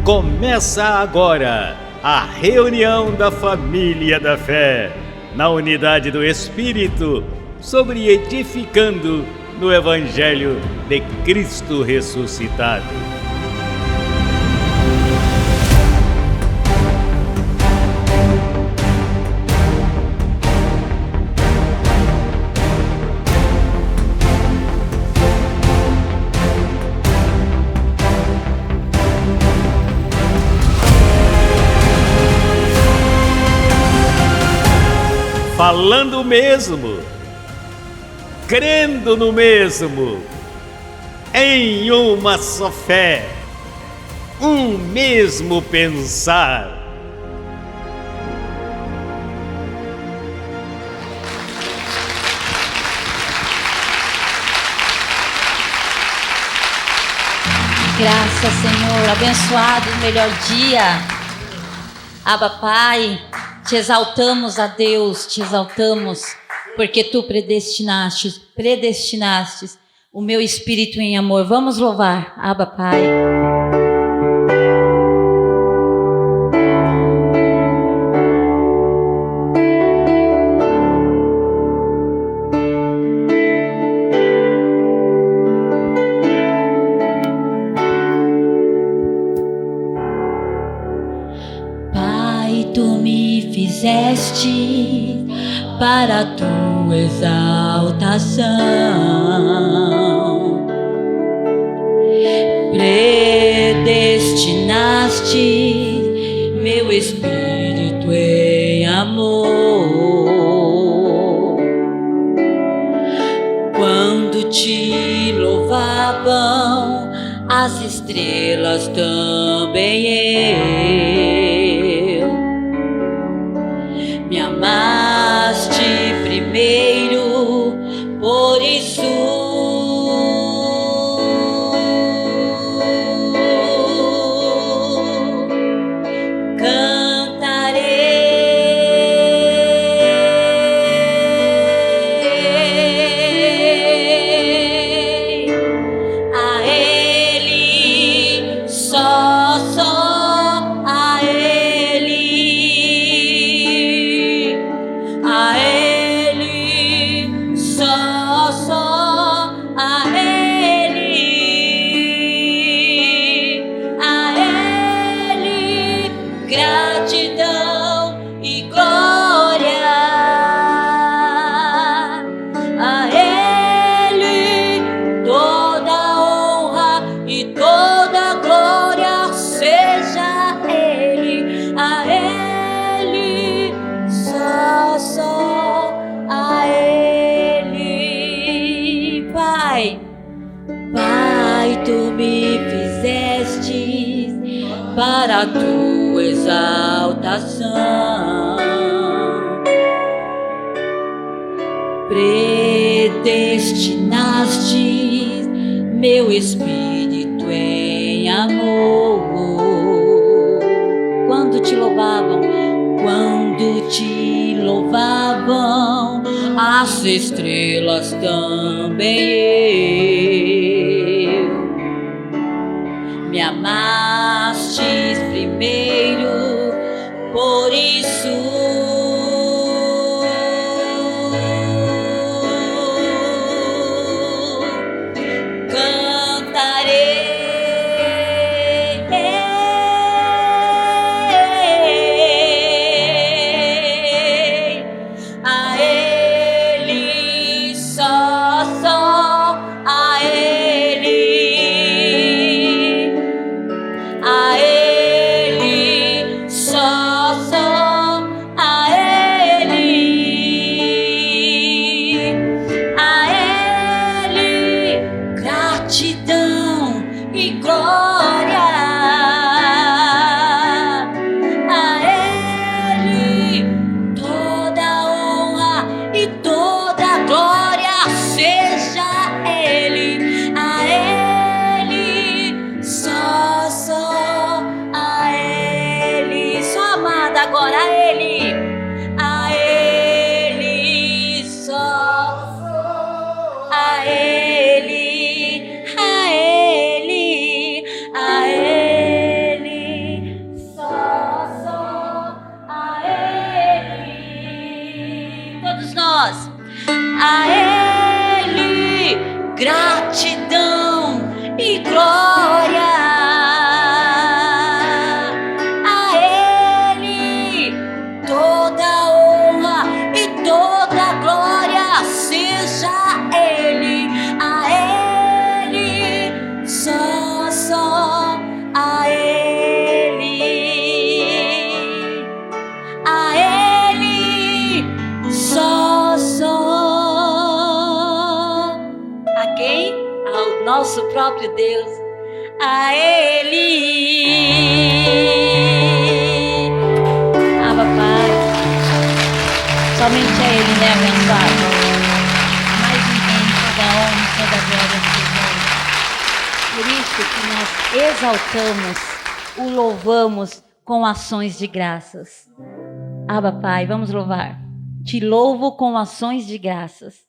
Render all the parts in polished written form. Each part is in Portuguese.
Começa agora a reunião da família da fé, na unidade do Espírito, sobre edificando no Evangelho de Cristo ressuscitado. Falando o mesmo, crendo no mesmo, em uma só fé, um mesmo pensar. Graças, Senhor, abençoado o melhor dia. Abba, Pai, te exaltamos, a Deus, te exaltamos, porque Tu predestinaste o meu espírito em amor. Vamos louvar, Abba, Pai. Fizeste para a tua exaltação, predestinaste meu espírito em amor. Quando te louvavam as estrelas, também me amaste primeiro, por isso cantarei a Ele, só a Ele. A Ele, só a Ele, gratidão e glória. A Ele, toda honra e toda glória, seja Ele. A Ele, só a Ele. Pai, Tu me fizeste para a tua exaltação, predestinaste meu espírito em amor. Quando te louvavam as estrelas, também eu. Me amaste primeiro, por isso agora a Ele, só a Ele, a Ele, a Ele. próprio Deus. A Ele. Abba, Pai. Somente a Ele, né, abençoado? Mais ninguém, toda honra, toda glória a Deus. Por isso que nós exaltamos, o louvamos com ações de graças. Abba, Pai, vamos louvar. Te louvo com ações de graças.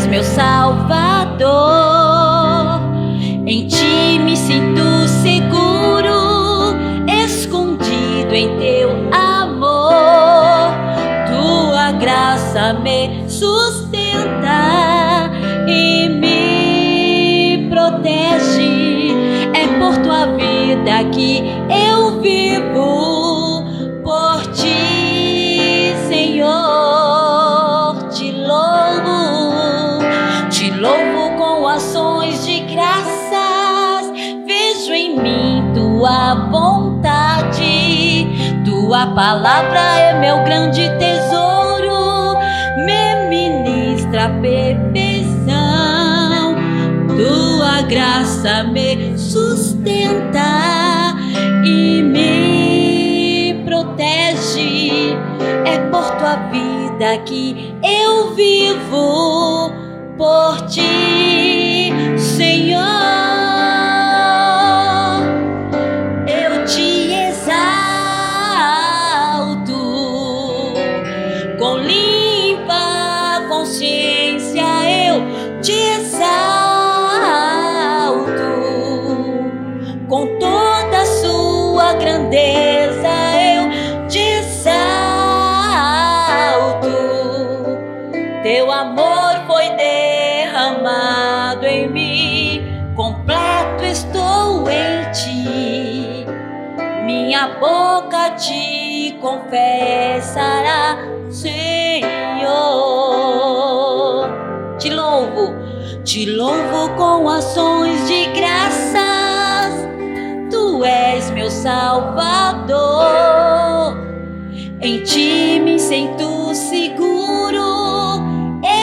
Meu Salvador, em ti me sinto seguro, escondido em teu amor. Tua graça me sustenta e me protege. É por tua vida que eu vivo, por ti, Senhor. Te louvo com ações de graças, vejo em mim tua vontade. Tua palavra é meu grande tesouro, me ministra a perfeição. Tua graça me sustenta e me protege. É por tua vida que eu vivo, por ti, Senhor. Eu te exalto, com limpa consciência eu te exalto, com toda a sua grandeza eu te exalto. Teu amor foi derramado em mim, completo estou em ti. Minha boca te confessará, Senhor. Te louvo com ações de graças. Tu és meu Salvador, em ti me sinto seguro,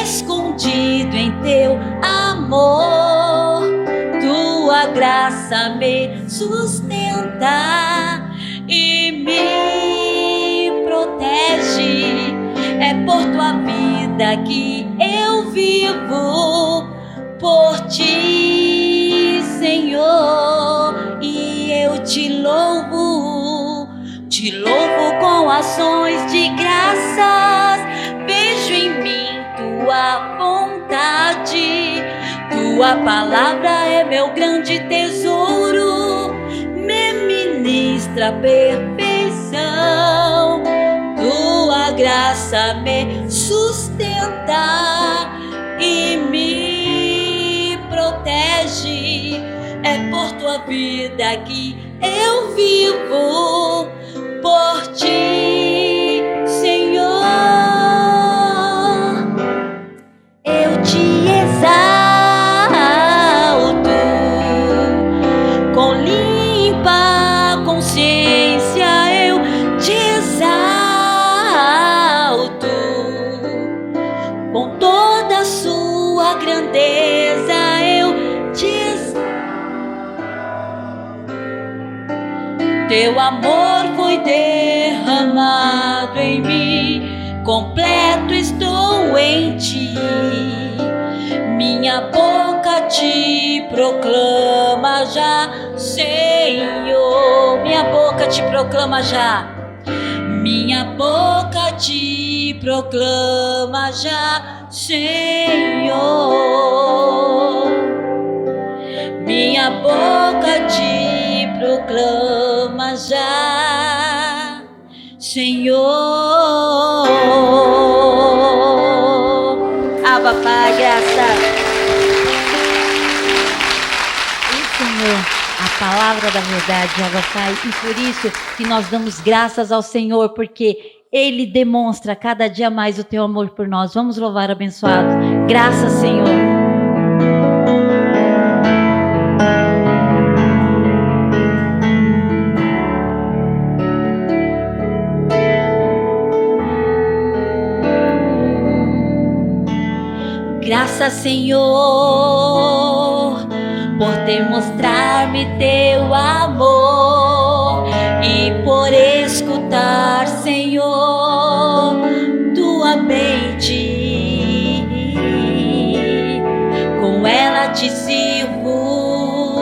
escondido em teu amor. Tua graça me sustenta e me protege. É por tua vida que eu vivo, por ti, Senhor. E eu te louvo com ações de graças. Vejo em mim tua vontade, tua palavra é meu grande tesouro, me ministra a perfeição. Tua graça me sustenta e me protege. É por tua vida que eu vivo, por ti, Senhor. Eu te exalto, com limpa consciência eu te exalto, com toda a sua grandeza eu te exalto. Teu amor foi derramado em mim, completo estou em ti. Minha boca te proclama já, Senhor. Minha boca te proclama já. Minha boca te proclama já, Senhor. Minha boca te proclama já, Senhor. Abba, Pai, graça. Senhor, a palavra da verdade, Abba, Pai, e por isso que nós damos graças ao Senhor, porque Ele demonstra cada dia mais o teu amor por nós. Vamos louvar, abençoados. Graças, Senhor. Graças, Senhor, por demonstrar-me teu amor e por escutar, Senhor, tua mente. Com ela te sirvo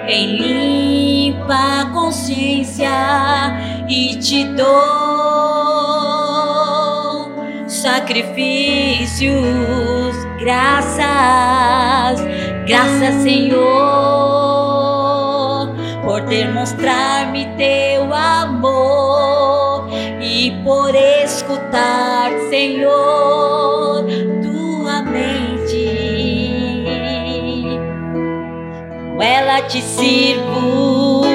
em limpa consciência e te dou sacrifícios, graças, Senhor, por demonstrar-me teu amor e por escutar, Senhor, tua mente. Com ela te sirvo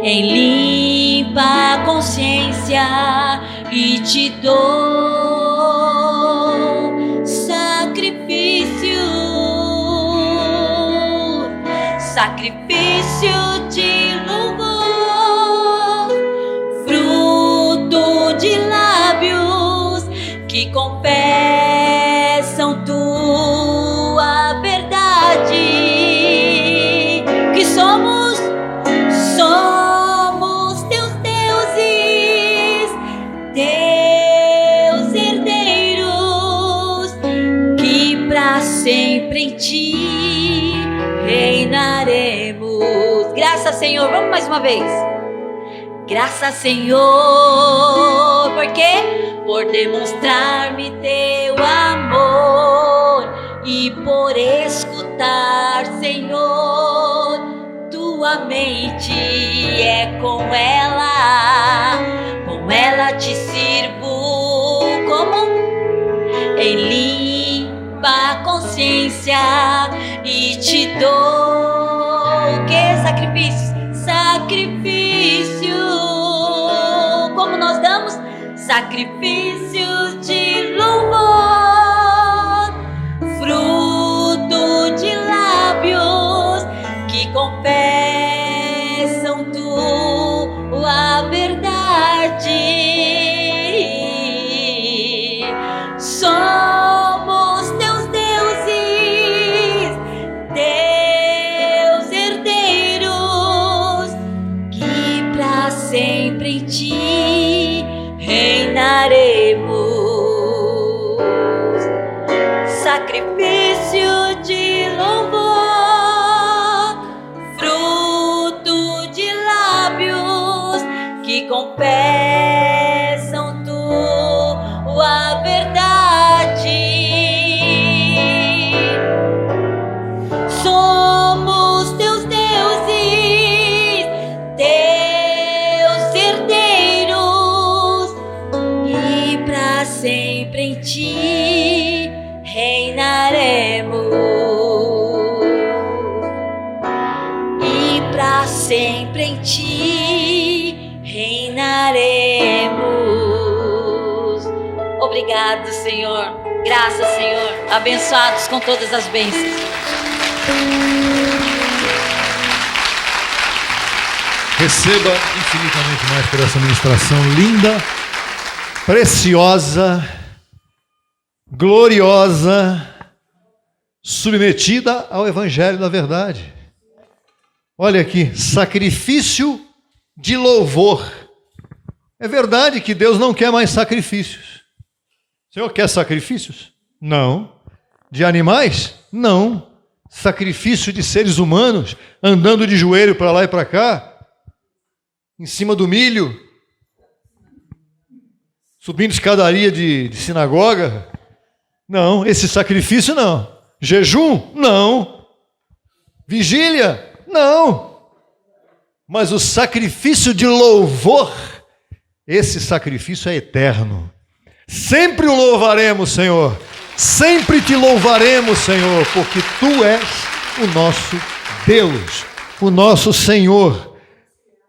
em limpa consciência e te dou sacrifício de louvor, fruto de lábios que confessam tua verdade, que somos teus deuses, teus herdeiros, que pra sempre em ti reinaremos. Graças, Senhor. Vamos mais uma vez. Graças, Senhor. Por quê? Por demonstrar-me teu amor e por escutar, Senhor, tua mente. É com ela te sirvo como em limpa consciência e te dou que sacrifício, como nós damos sacrifícios de louvor, fruto de lábios que confessam tua verdade. Somos teus deuses, teus herdeiros, que pra sempre em ti reinaremos. Sacrifício de louvor, fruto de lábios que confessam tua verdade. Somos teus deuses, teus herdeiros, e pra sempre em ti reinaremos. E pra sempre em ti reinaremos. Obrigado, Senhor. Graças, Senhor. Abençoados com todas as bênçãos. Receba infinitamente mais por essa ministração linda, preciosa, gloriosa, submetida ao Evangelho da verdade. Olha aqui, sacrifício de louvor. É verdade que Deus não quer mais sacrifícios. O Senhor quer sacrifícios? Não. De animais? Não. Sacrifício de seres humanos, andando de joelho para lá e para cá, em cima do milho, subindo escadaria de sinagoga? Não, esse sacrifício não. Jejum? Não. Vigília? Não. Mas o sacrifício de louvor, esse sacrifício é eterno. Sempre o louvaremos, Senhor. Sempre te louvaremos, Senhor, porque Tu és o nosso Deus, o nosso Senhor.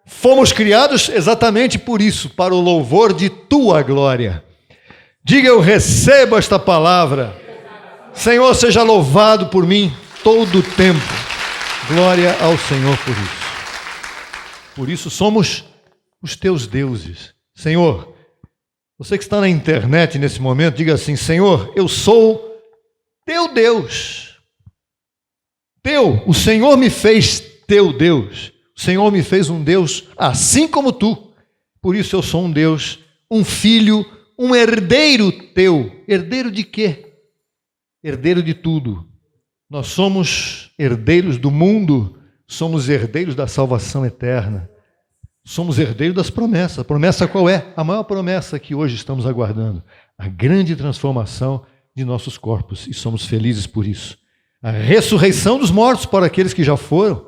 Fomos criados exatamente por isso, para o louvor de tua glória. Diga: eu recebo esta palavra. Senhor, seja louvado por mim todo o tempo. Glória ao Senhor por isso. Por isso somos os teus deuses. Senhor, você que está na internet nesse momento, diga assim: Senhor, eu sou teu Deus. Teu, o Senhor me fez teu Deus. O Senhor me fez um Deus assim como tu. Por isso eu sou um Deus, um filho, um herdeiro teu. Herdeiro de quê? Herdeiro de tudo. Nós somos herdeiros do mundo, somos herdeiros da salvação eterna. Somos herdeiros das promessas. A promessa qual é? A maior promessa que hoje estamos aguardando. A grande transformação de nossos corpos. E somos felizes por isso. A ressurreição dos mortos para aqueles que já foram.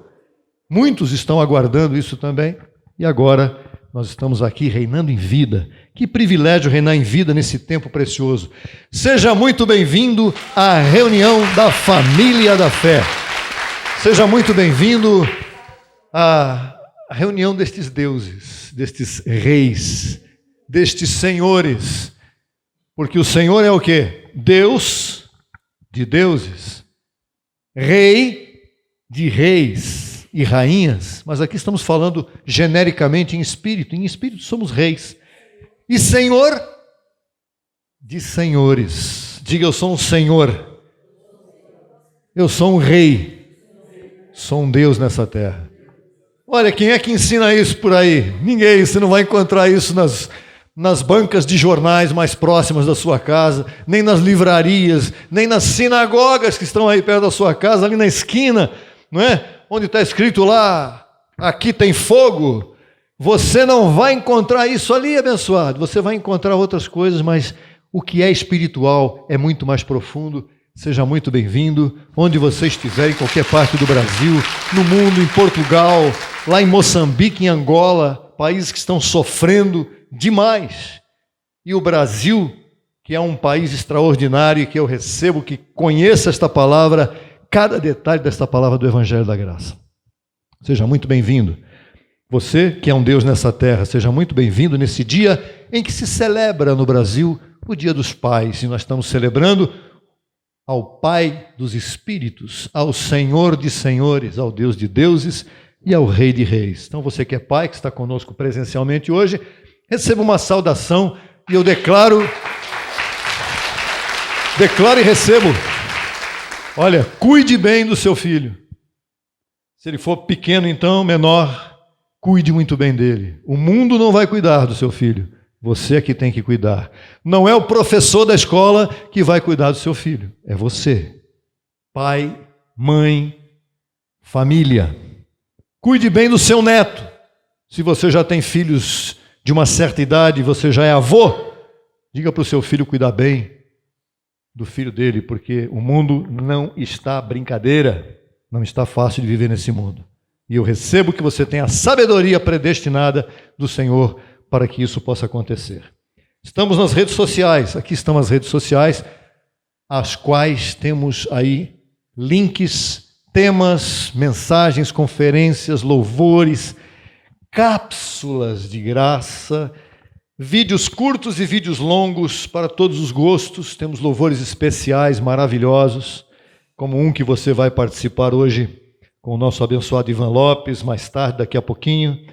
Muitos estão aguardando isso também. E agora nós estamos aqui reinando em vida. Que privilégio reinar em vida nesse tempo precioso. Seja muito bem-vindo à reunião da família da fé. Seja muito bem-vindo à reunião destes deuses, destes reis, destes senhores. Porque o Senhor é o quê? Deus de deuses, rei de reis e rainhas, mas aqui estamos falando genericamente em espírito somos reis, e Senhor de senhores. Diga: eu sou um Senhor, eu sou um rei, sou um Deus nessa terra. Olha, quem é que ensina isso por aí? Ninguém. Você não vai encontrar isso nas bancas de jornais mais próximas da sua casa, nem nas livrarias, nem nas sinagogas que estão aí perto da sua casa, ali na esquina, não é? Onde está escrito lá, aqui tem fogo. Você não vai encontrar isso ali, abençoado. Você vai encontrar outras coisas, mas o que é espiritual é muito mais profundo. Seja muito bem-vindo, onde você estiver, em qualquer parte do Brasil, no mundo, em Portugal, lá em Moçambique, em Angola, países que estão sofrendo demais. E o Brasil, que é um país extraordinário, que eu recebo, que conheça esta palavra, cada detalhe desta palavra do Evangelho da Graça. Seja muito bem-vindo. Você que é um Deus nessa terra, seja muito bem-vindo nesse dia em que se celebra no Brasil o Dia dos Pais. E nós estamos celebrando ao Pai dos Espíritos, ao Senhor de Senhores, ao Deus de Deuses e ao Rei de Reis. Então você que é pai, que está conosco presencialmente hoje, receba uma saudação e eu declaro e recebo. Olha, cuide bem do seu filho. Se ele for pequeno, então, menor, cuide muito bem dele. O mundo não vai cuidar do seu filho. Você é que tem que cuidar. Não é o professor da escola que vai cuidar do seu filho. É você. Pai, mãe, família. Cuide bem do seu neto. Se você já tem filhos de uma certa idade, você já é avô, diga para o seu filho cuidar bem do filho dele, porque o mundo não está brincadeira, não está fácil de viver nesse mundo. E eu recebo que você tenha a sabedoria predestinada do Senhor para que isso possa acontecer. Estamos nas redes sociais, aqui estão as redes sociais, as quais temos aí links, temas, mensagens, conferências, louvores, cápsulas de graça, vídeos curtos e vídeos longos para todos os gostos. Temos louvores especiais maravilhosos, como um que você vai participar hoje com o nosso abençoado Ivan Lopes, mais tarde, daqui a pouquinho.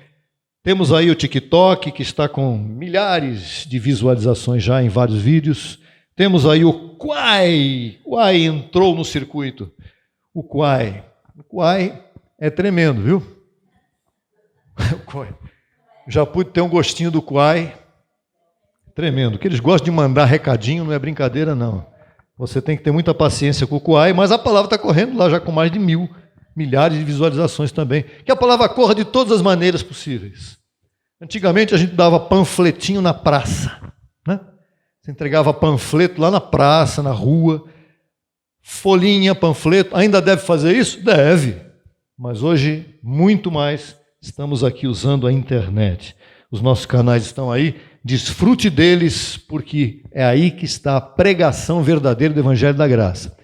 Temos aí o TikTok, que está com milhares de visualizações já em vários vídeos. Temos aí o Quai. O Quai entrou no circuito. O Quai é tremendo, viu? Já pude ter um gostinho do Quai. Tremendo. Que eles gostam de mandar recadinho, não é brincadeira, não. Você tem que ter muita paciência com o Quai, mas a palavra está correndo lá já com mais de milhares de visualizações também. Que a palavra corra de todas as maneiras possíveis. Antigamente a gente dava panfletinho na praça, né? Você entregava panfleto lá na praça, na rua, folhinha, panfleto. Ainda deve fazer isso? Deve. Mas hoje, muito mais, estamos aqui usando a internet. Os nossos canais estão aí. Desfrute deles, porque é aí que está a pregação verdadeira do Evangelho da Graça.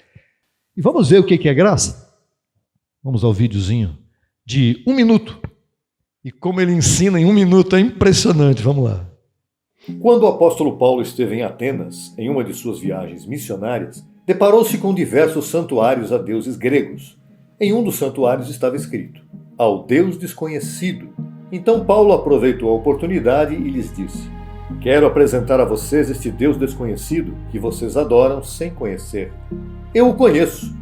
E vamos ver o que é graça? Vamos ao videozinho de 1 minuto E como ele ensina em 1 minuto, é impressionante. Vamos lá. Quando o apóstolo Paulo esteve em Atenas, em uma de suas viagens missionárias, deparou-se com diversos santuários a deuses gregos. Em um dos santuários estava escrito: ao Deus desconhecido. Então Paulo aproveitou a oportunidade e lhes disse: quero apresentar a vocês este Deus desconhecido que vocês adoram sem conhecer. Eu o conheço.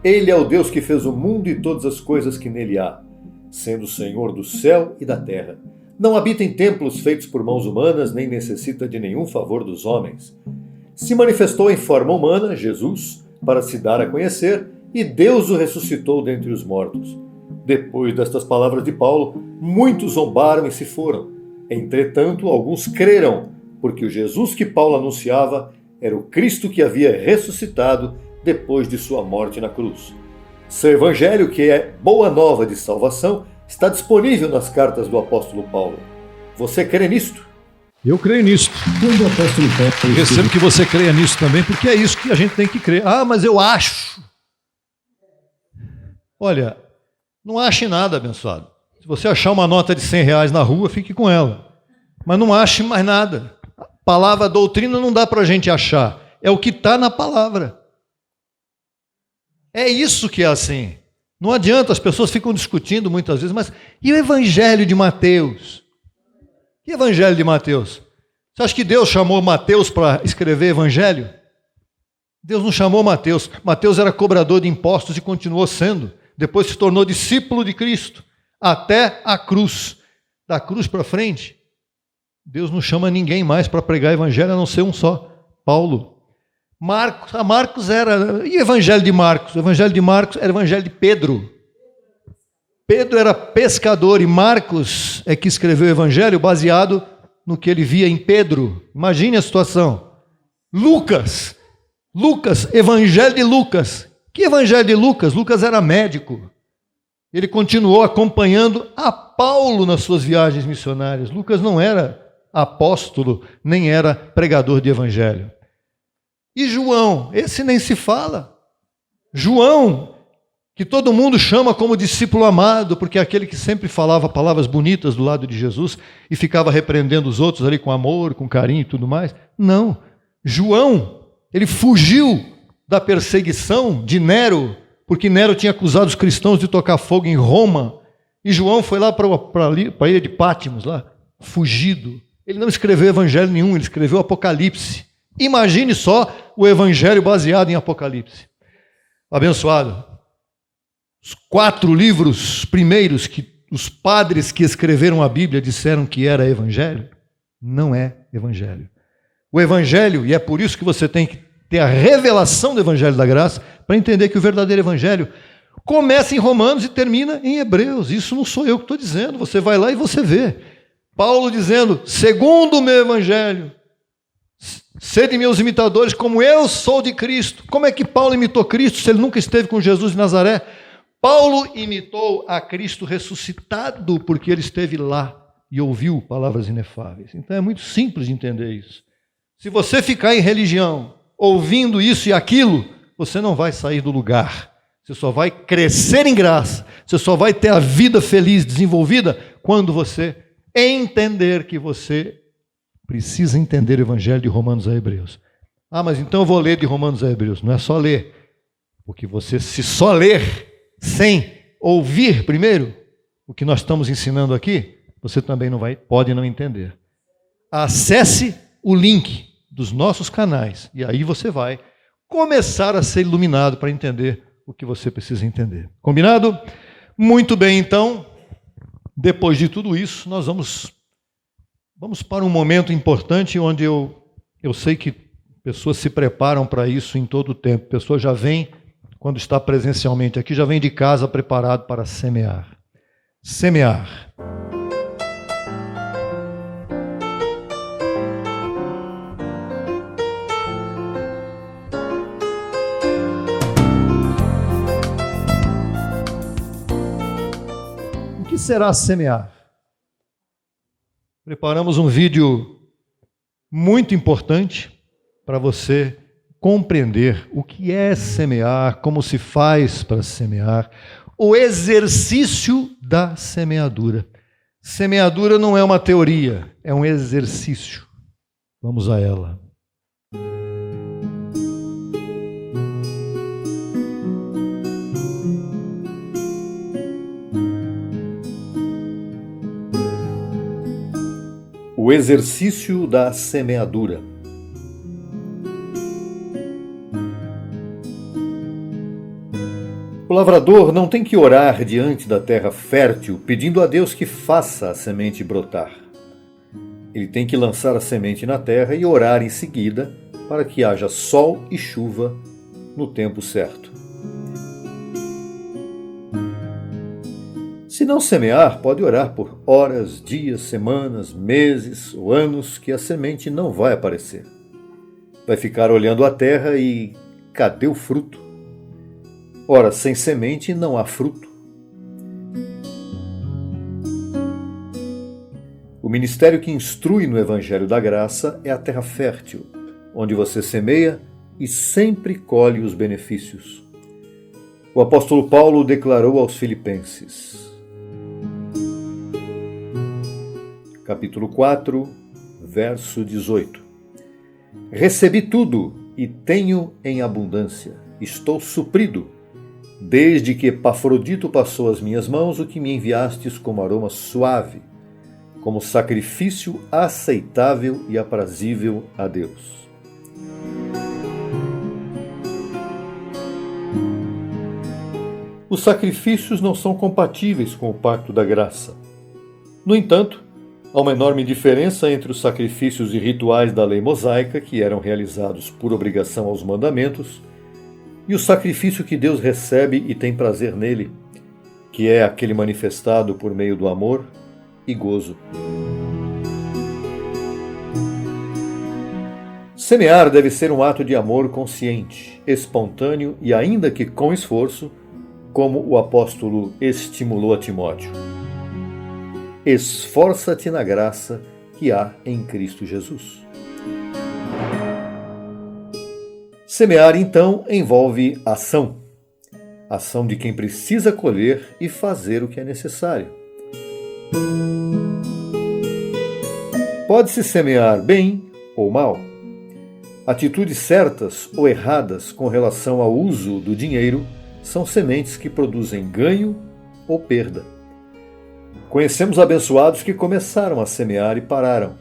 Ele é o Deus que fez o mundo e todas as coisas que nele há, sendo o Senhor do céu e da terra. Não habita em templos feitos por mãos humanas, nem necessita de nenhum favor dos homens. Se manifestou em forma humana, Jesus, para se dar a conhecer, e Deus o ressuscitou dentre os mortos. Depois destas palavras de Paulo, muitos zombaram e se foram. Entretanto, alguns creram, porque o Jesus que Paulo anunciava era o Cristo que havia ressuscitado depois de sua morte na cruz. Seu evangelho, que é boa nova de salvação, está disponível nas cartas do apóstolo Paulo. Você crê nisto? Eu creio nisto. Quando o apóstolo Paulo... Recebo que você creia nisso também, porque é isso que a gente tem que crer. Ah, mas eu acho. Olha, não ache nada, abençoado. Se você achar uma nota de R$100 na rua, fique com ela. Mas não ache mais nada. A palavra, a doutrina não dá para a gente achar. É o que está na palavra. É isso que é assim. Não adianta, as pessoas ficam discutindo muitas vezes, mas e o evangelho de Mateus? Que evangelho de Mateus? Você acha que Deus chamou Mateus para escrever evangelho? Deus não chamou Mateus. Mateus era cobrador de impostos e continuou sendo. Depois se tornou discípulo de Cristo, até a cruz. Da cruz para frente, Deus não chama ninguém mais para pregar evangelho, a não ser um só, Paulo. Marcos era... E o evangelho de Marcos? O evangelho de Marcos era o evangelho de Pedro. Pedro era pescador e Marcos é que escreveu o evangelho baseado no que ele via em Pedro. Imagine a situação. Lucas, evangelho de Lucas. Que evangelho de Lucas? Lucas era médico. Ele continuou acompanhando a Paulo nas suas viagens missionárias. Lucas não era apóstolo, nem era pregador de evangelho. E João, esse nem se fala. João, que todo mundo chama como discípulo amado, porque é aquele que sempre falava palavras bonitas do lado de Jesus e ficava repreendendo os outros ali com amor, com carinho e tudo mais. Não. João, ele fugiu da perseguição de Nero, porque Nero tinha acusado os cristãos de tocar fogo em Roma, e João foi lá para a ilha de Pátimos, lá, fugido. Ele não escreveu evangelho nenhum, ele escreveu Apocalipse. Imagine só o evangelho baseado em Apocalipse. Abençoado. Os 4 livros primeiros que os padres que escreveram a Bíblia disseram que era evangelho, não é evangelho. O evangelho, e é por isso que você tem que ter a revelação do evangelho da graça, para entender que o verdadeiro evangelho começa em Romanos e termina em Hebreus. Isso não sou eu que estou dizendo, você vai lá e você vê. Paulo dizendo, segundo o meu evangelho, sede meus imitadores como eu sou de Cristo. Como é que Paulo imitou Cristo se ele nunca esteve com Jesus de Nazaré? Paulo imitou a Cristo ressuscitado porque ele esteve lá e ouviu palavras inefáveis. Então é muito simples de entender isso. Se você ficar em religião ouvindo isso e aquilo, você não vai sair do lugar. Você só vai crescer em graça. Você só vai ter a vida feliz, desenvolvida, quando você entender que você precisa entender o evangelho de Romanos a Hebreus. Ah, mas então eu vou ler de Romanos a Hebreus. Não é só ler. Porque você, se só ler sem ouvir primeiro o que nós estamos ensinando aqui, você também pode não entender. Acesse o link dos nossos canais e aí você vai começar a ser iluminado para entender o que você precisa entender. Combinado? Muito bem, então, depois de tudo isso, nós vamos para um momento importante onde eu sei que pessoas se preparam para isso em todo o tempo. Pessoas já vêm, quando está presencialmente aqui, já vem de casa preparado para semear. Semear. O que será semear? Preparamos um vídeo muito importante para você compreender o que é semear, como se faz para semear, o exercício da semeadura. Semeadura não é uma teoria, é um exercício. Vamos a ela. O exercício da semeadura. O lavrador não tem que orar diante da terra fértil, pedindo a Deus que faça a semente brotar. Ele tem que lançar a semente na terra e orar em seguida para que haja sol e chuva no tempo certo. Se não semear, pode orar por horas, dias, semanas, meses ou anos que a semente não vai aparecer. Vai ficar olhando a terra e cadê o fruto? Ora, sem semente não há fruto. O ministério que instrui no Evangelho da Graça é a terra fértil, onde você semeia e sempre colhe os benefícios. O apóstolo Paulo declarou aos Filipenses, capítulo 4, verso 18. Recebi tudo e tenho em abundância. Estou suprido, desde que Epafrodito passou às minhas mãos o que me enviastes como aroma suave, como sacrifício aceitável e aprazível a Deus. Os sacrifícios não são compatíveis com o pacto da graça. No entanto, há uma enorme diferença entre os sacrifícios e rituais da lei mosaica, que eram realizados por obrigação aos mandamentos, e o sacrifício que Deus recebe e tem prazer nele, que é aquele manifestado por meio do amor e gozo. Semear deve ser um ato de amor consciente, espontâneo e, ainda que com esforço, como o apóstolo estimulou a Timóteo. Esforça-te na graça que há em Cristo Jesus. Semear, então, envolve ação. Ação de quem precisa colher e fazer o que é necessário. Pode-se semear bem ou mal. Atitudes certas ou erradas com relação ao uso do dinheiro são sementes que produzem ganho ou perda. Conhecemos abençoados que começaram a semear e pararam.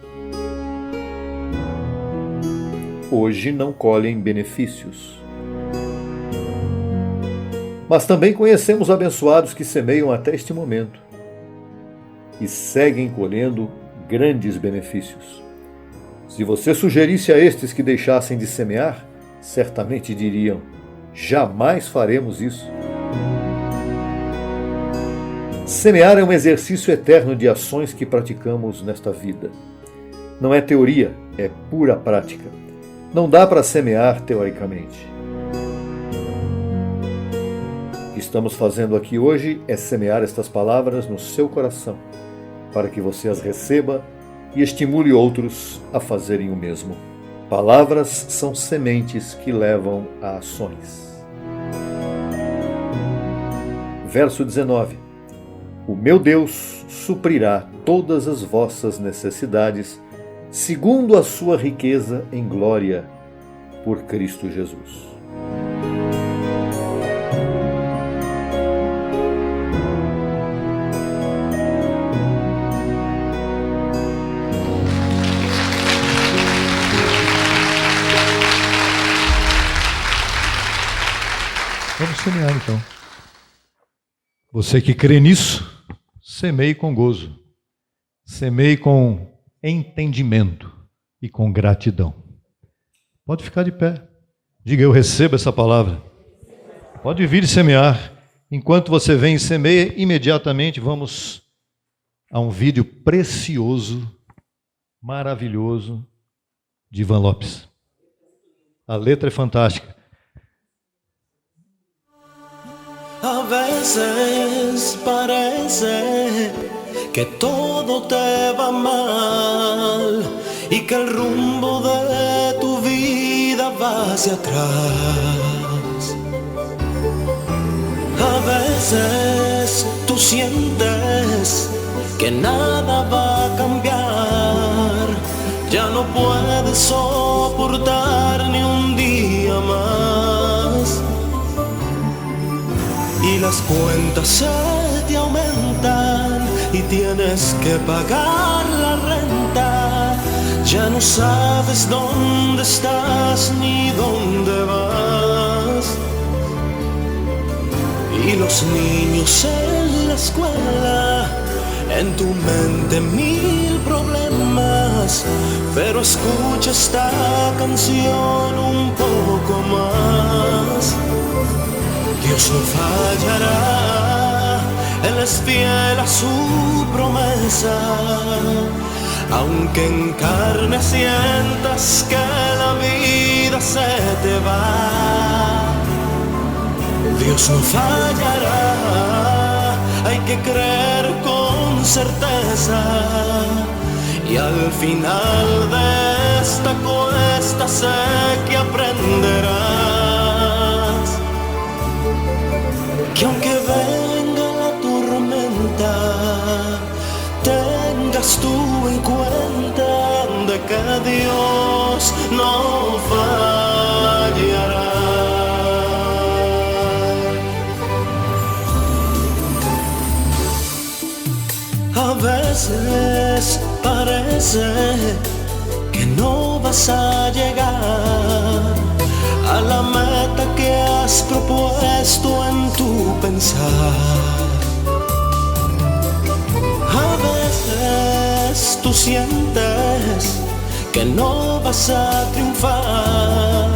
Hoje não colhem benefícios. Mas também conhecemos abençoados que semeiam até este momento e seguem colhendo grandes benefícios. Se você sugerisse a estes que deixassem de semear, certamente diriam: jamais faremos isso. Semear é um exercício eterno de ações que praticamos nesta vida. Não é teoria, é pura prática. Não dá para semear teoricamente. O que estamos fazendo aqui hoje é semear estas palavras no seu coração, para que você as receba e estimule outros a fazerem o mesmo. Palavras são sementes que levam a ações. Verso 19. O meu Deus suprirá todas as vossas necessidades, segundo a sua riqueza em glória, por Cristo Jesus. Vamos semear então. Você que crê nisso, semeie com gozo. Semeie com entendimento e com gratidão. Pode ficar de pé. Diga: eu recebo essa palavra. Pode vir e semear. Enquanto você vem e semeia, imediatamente vamos a um vídeo precioso, maravilhoso, de Ivan Lopes. A letra é fantástica. A veces parece que todo te va mal y que el rumbo de tu vida va hacia atrás. A veces tú sientes que nada va a cambiar. Ya no puedes soportar ni un día más. Y las cuentas se te aumentan y tienes que pagar la renta. Ya no sabes dónde estás ni dónde vas. Y los niños en la escuela, en tu mente mil problemas, pero escucha esta canción un poco más. Dios no fallará, Él es fiel a su promesa. Aunque en carne sientas que la vida se te va, Dios no fallará, hay que creer con certeza. Y al final de esta cuesta sé que aprenderás que aunque venga la tormenta, tengas tú en cuenta de que Dios no fallará. A veces parece que no vas a llegar a la meta que has propuesto en tu pensar. A veces tú sientes que no vas a triunfar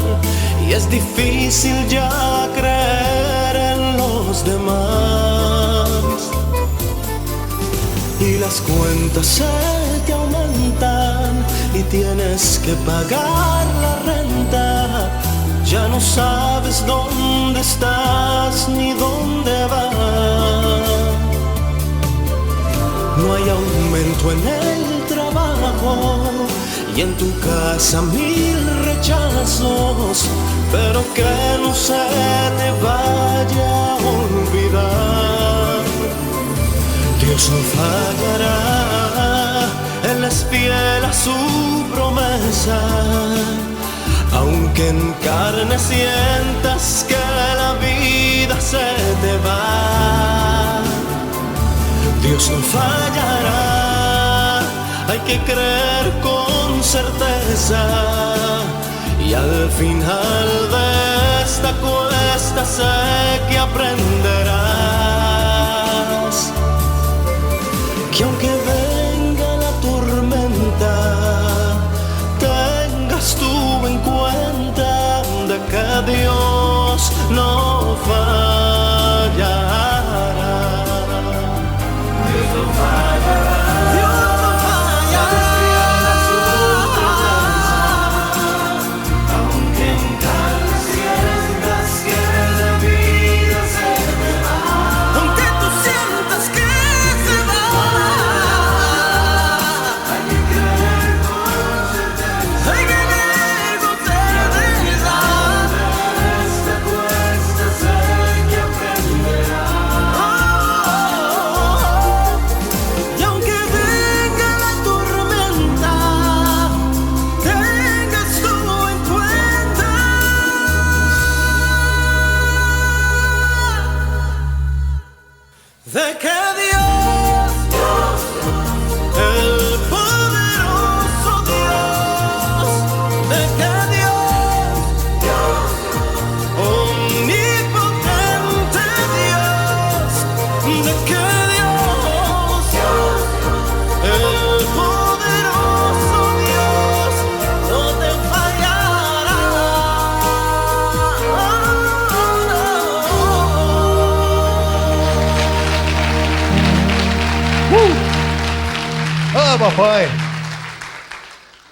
y es difícil ya creer en los demás. Y las cuentas se te aumentan y tienes que pagar la renta. Ya no sabes dónde estás ni dónde vas. No hay aumento en el trabajo y en tu casa mil rechazos, pero que no se te vaya a olvidar. Dios no fallará, Él es fiel a su promesa. Aunque en carne sientas que la vida se te va, Dios no fallará, hay que creer con certeza. Y al final de esta cuesta sé que aprenderás que aunque venga la tormenta, tengas tú en cuenta de que Dios no fallará. Dios no fallará. Dios no fallará. Aunque en carne sientas que la vida se te va. Aunque tú sientas que se va. Hay que creer con certeza. Hay que creer con certeza. Esta cuesta sé que aprenderás. Y aunque venga la tormenta, tengas tú en cuenta de que Dios, el poderoso Dios, de que Dios, omnipotente Dios, de que Dios, el poderoso Dios, no te fallará. Ah, papai!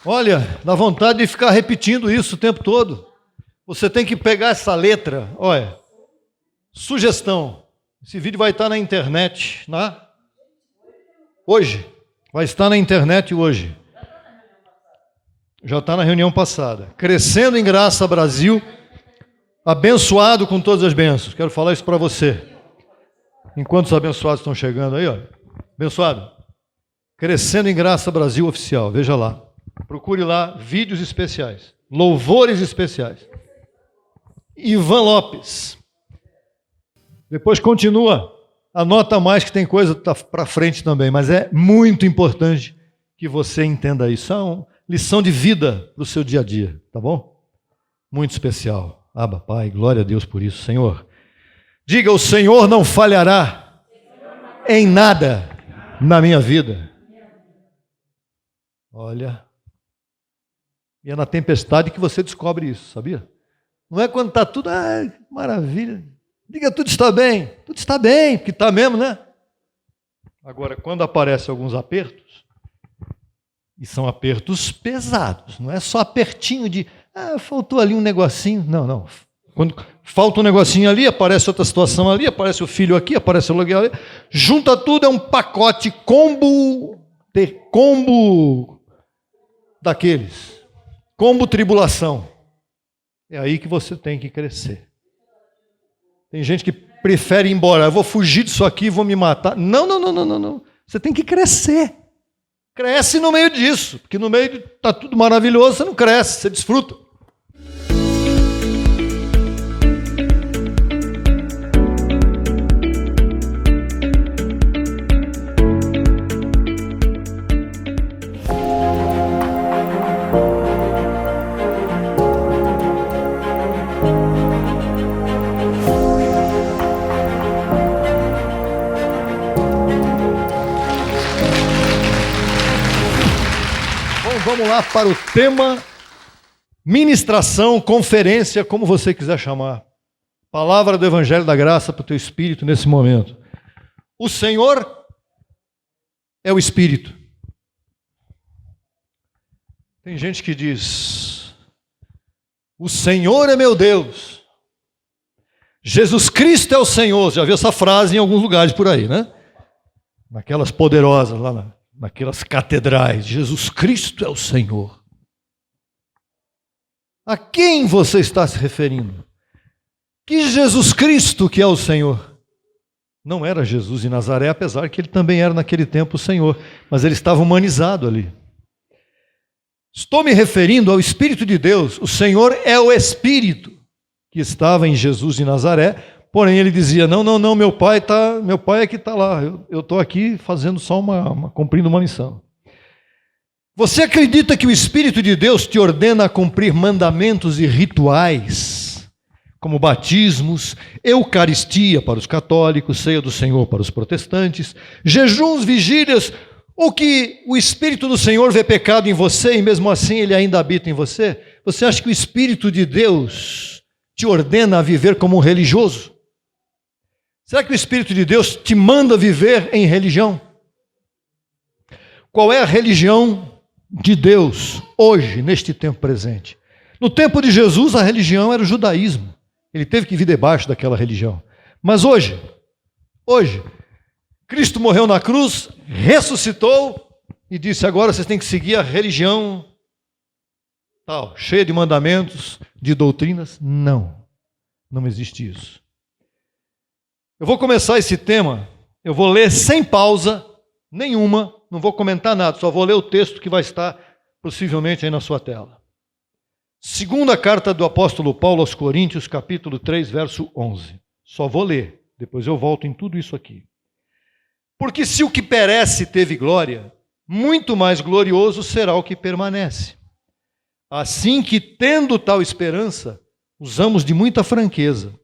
Olha, dá vontade de ficar repetindo isso o tempo todo. Você tem que pegar essa letra, olha, sugestão. Esse vídeo vai estar na internet, hoje. Vai estar na internet hoje. Já está na reunião passada. Crescendo em Graça Brasil, abençoado com todas as bênçãos. Quero falar isso para você. Enquanto os abençoados estão chegando aí, olha. Abençoado, Crescendo em Graça Brasil Oficial, veja lá. Procure lá vídeos especiais, louvores especiais. Ivan Lopes. Depois continua. Anota mais que tem coisa para frente também, mas é muito importante que você entenda isso. É uma lição de vida para o seu dia a dia, tá bom? Muito especial. Abba, Pai, glória a Deus por isso, Senhor. Diga, o Senhor não falhará em nada na minha vida. Olha, e é na tempestade que você descobre isso, sabia? Não é quando está tudo, maravilha. Diga, tudo está bem, porque está mesmo, né? Agora, quando aparecem alguns apertos, e são apertos pesados, não é só apertinho de, faltou ali um negocinho, não. Quando falta um negocinho ali, aparece outra situação ali, aparece o filho aqui, aparece o aluguel ali, junta tudo, é um pacote combo daqueles, combo tribulação. É aí que você tem que crescer. Tem gente que prefere ir embora. Eu vou fugir disso aqui e vou me matar. Não. Você tem que crescer. Cresce no meio disso. Porque no meio está tudo maravilhoso, você não cresce, você desfruta. Vamos lá para o tema, ministração, conferência, como você quiser chamar. Palavra do Evangelho da Graça para o teu espírito nesse momento. O Senhor é o Espírito. Tem gente que diz, o Senhor é meu Deus. Jesus Cristo é o Senhor. Já viu essa frase em alguns lugares por aí, né? Naquelas poderosas lá naquelas catedrais, Jesus Cristo é o Senhor. A quem você está se referindo? Que Jesus Cristo que é o Senhor? Não era Jesus de Nazaré, apesar que ele também era naquele tempo o Senhor, mas ele estava humanizado ali. Estou me referindo ao Espírito de Deus. O Senhor é o Espírito que estava em Jesus de Nazaré, porém ele dizia, não, meu pai é que está lá, eu estou aqui fazendo só cumprindo uma missão. Você acredita que o Espírito de Deus te ordena a cumprir mandamentos e rituais, como batismos, eucaristia para os católicos, ceia do Senhor para os protestantes, jejuns, vigílias, ou que o Espírito do Senhor vê pecado em você e mesmo assim ele ainda habita em você? Você acha que o Espírito de Deus te ordena a viver como um religioso? Será que o Espírito de Deus te manda viver em religião? Qual é a religião de Deus hoje, neste tempo presente? No tempo de Jesus, a religião era o judaísmo. Ele teve que vir debaixo daquela religião. Mas hoje, Cristo morreu na cruz, ressuscitou e disse, agora vocês têm que seguir a religião tal, cheia de mandamentos, de doutrinas. Não existe isso. Eu vou começar esse tema, eu vou ler sem pausa nenhuma, não vou comentar nada, só vou ler o texto que vai estar possivelmente aí na sua tela. Segunda carta do apóstolo Paulo aos Coríntios, capítulo 3, verso 11. Só vou ler, depois eu volto em tudo isso aqui. Porque se o que perece teve glória, muito mais glorioso será o que permanece. Assim que, tendo tal esperança, usamos de muita franqueza,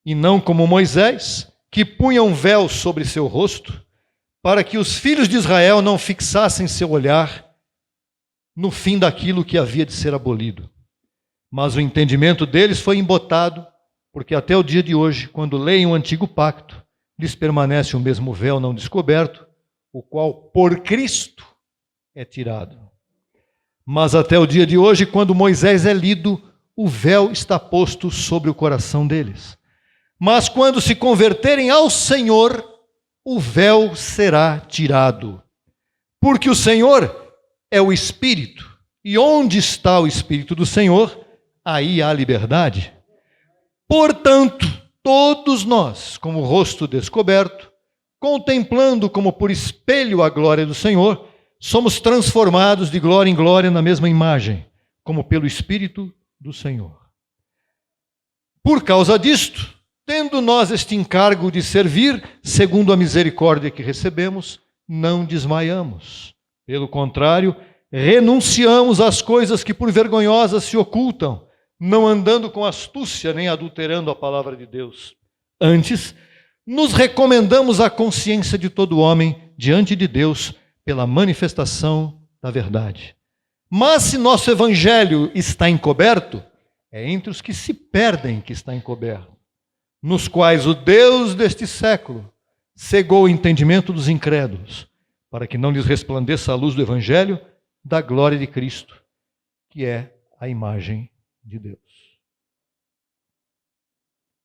e não como Moisés, que punha um véu sobre seu rosto, para que os filhos de Israel não fixassem seu olhar no fim daquilo que havia de ser abolido. Mas o entendimento deles foi embotado, porque até o dia de hoje, quando leem o antigo pacto, lhes permanece o mesmo véu não descoberto, o qual por Cristo é tirado. Mas até o dia de hoje, quando Moisés é lido, o véu está posto sobre o coração deles. Mas quando se converterem ao Senhor, o véu será tirado. Porque o Senhor é o Espírito, e onde está o Espírito do Senhor, aí há liberdade. Portanto, todos nós, com o rosto descoberto, contemplando como por espelho a glória do Senhor, somos transformados de glória em glória na mesma imagem, como pelo Espírito do Senhor. Por causa disto, tendo nós este encargo de servir, segundo a misericórdia que recebemos, não desmaiamos. Pelo contrário, renunciamos às coisas que por vergonhosas se ocultam, não andando com astúcia nem adulterando a palavra de Deus. Antes, nos recomendamos à consciência de todo homem diante de Deus pela manifestação da verdade. Mas se nosso evangelho está encoberto, é entre os que se perdem que está encoberto, nos quais o Deus deste século cegou o entendimento dos incrédulos, para que não lhes resplandeça a luz do evangelho da glória de Cristo, que é a imagem de Deus.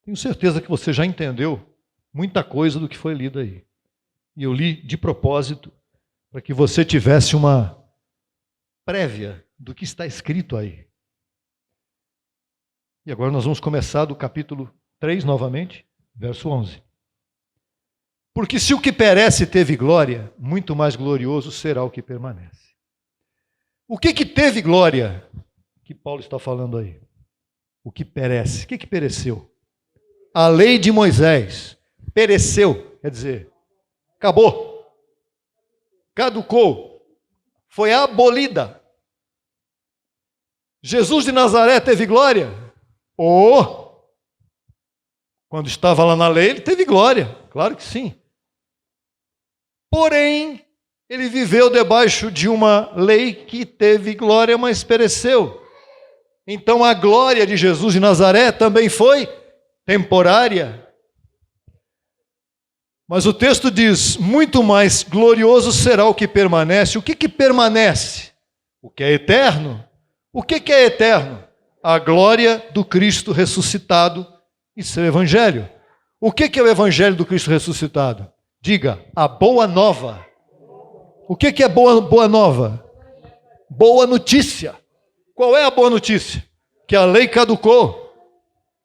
Tenho certeza que você já entendeu muita coisa do que foi lido aí. E eu li de propósito para que você tivesse uma prévia do que está escrito aí. E agora nós vamos começar do capítulo 3 novamente, verso 11. Porque se o que perece teve glória, muito mais glorioso será o que permanece. O que teve glória que Paulo está falando aí? O que perece. O que pereceu? A lei de Moisés pereceu, quer dizer, acabou, caducou, foi abolida. Jesus de Nazaré teve glória? Quando estava lá na lei, ele teve glória, claro que sim. Porém, ele viveu debaixo de uma lei que teve glória, mas pereceu. Então a glória de Jesus de Nazaré também foi temporária. Mas o texto diz, muito mais glorioso será o que permanece. O que permanece? O que é eterno. O que é eterno? A glória do Cristo ressuscitado e seu evangelho. O que é o evangelho do Cristo ressuscitado? Diga, a boa nova. O que é boa nova? Boa notícia. Qual é a boa notícia? Que a lei caducou,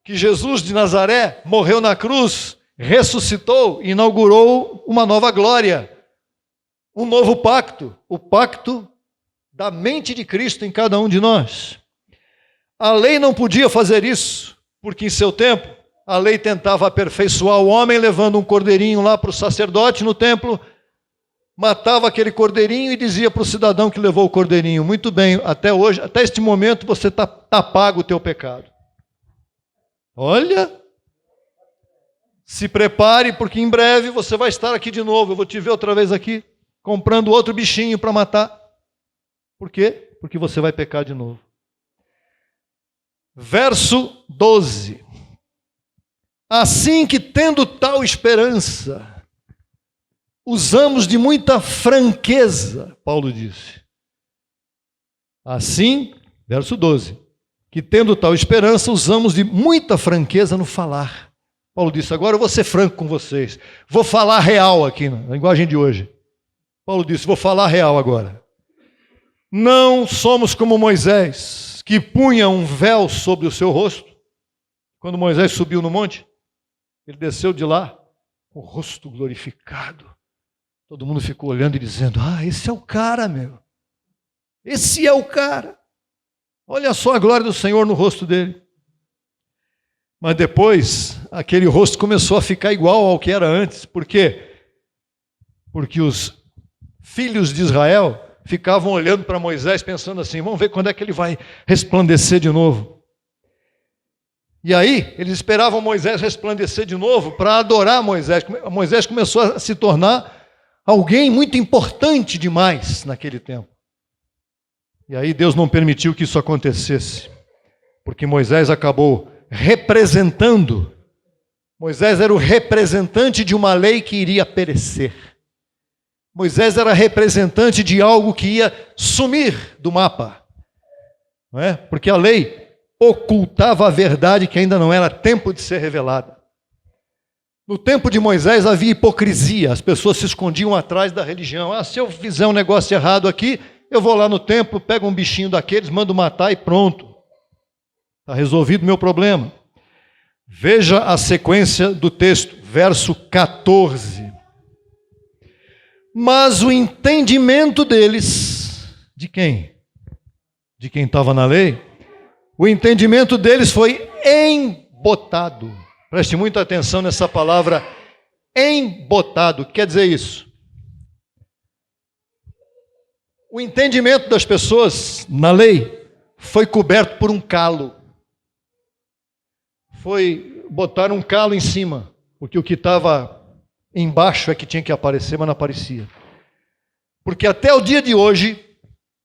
que Jesus de Nazaré morreu na cruz, ressuscitou, inaugurou uma nova glória, um novo pacto, o pacto da mente de Cristo em cada um de nós. A lei não podia fazer isso, porque em seu tempo a lei tentava aperfeiçoar o homem, levando um cordeirinho lá para o sacerdote no templo, matava aquele cordeirinho e dizia para o cidadão que levou o cordeirinho, muito bem, até hoje, até este momento você está pago o teu pecado. Olha, se prepare, porque em breve você vai estar aqui de novo, eu vou te ver outra vez aqui, comprando outro bichinho para matar. Por quê? Porque você vai pecar de novo. Verso 12. Assim que tendo tal esperança, usamos de muita franqueza, Paulo disse. Assim, verso 12, que tendo tal esperança, usamos de muita franqueza no falar. Paulo disse, agora eu vou ser franco com vocês, vou falar real aqui, na linguagem de hoje. Paulo disse, vou falar real agora. Não somos como Moisés, que punha um véu sobre o seu rosto. Quando Moisés subiu no monte, ele desceu de lá, com o rosto glorificado. Todo mundo ficou olhando e dizendo, esse é o cara, meu. Esse é o cara. Olha só a glória do Senhor no rosto dele. Mas depois, aquele rosto começou a ficar igual ao que era antes. Por quê? Porque os filhos de Israel ficavam olhando para Moisés, pensando assim, vamos ver quando é que ele vai resplandecer de novo. E aí, eles esperavam Moisés resplandecer de novo para adorar Moisés. Moisés começou a se tornar alguém muito importante demais naquele tempo. E aí Deus não permitiu que isso acontecesse, porque Moisés acabou representando. Moisés era o representante de uma lei que iria perecer. Moisés era representante de algo que ia sumir do mapa. Não é? Porque a lei ocultava a verdade que ainda não era tempo de ser revelada. No tempo de Moisés havia hipocrisia, as pessoas se escondiam atrás da religião. Se eu fizer um negócio errado aqui, eu vou lá no templo, pego um bichinho daqueles, mando matar e pronto. Está resolvido o meu problema. Veja a sequência do texto, verso 14. Mas o entendimento deles, de quem? De quem estava na lei, o entendimento deles foi embotado. Preste muita atenção nessa palavra, embotado. O que quer dizer isso? O entendimento das pessoas na lei foi coberto por um calo. Botar um calo em cima, porque o que estava embaixo é que tinha que aparecer, mas não aparecia. Porque até o dia de hoje,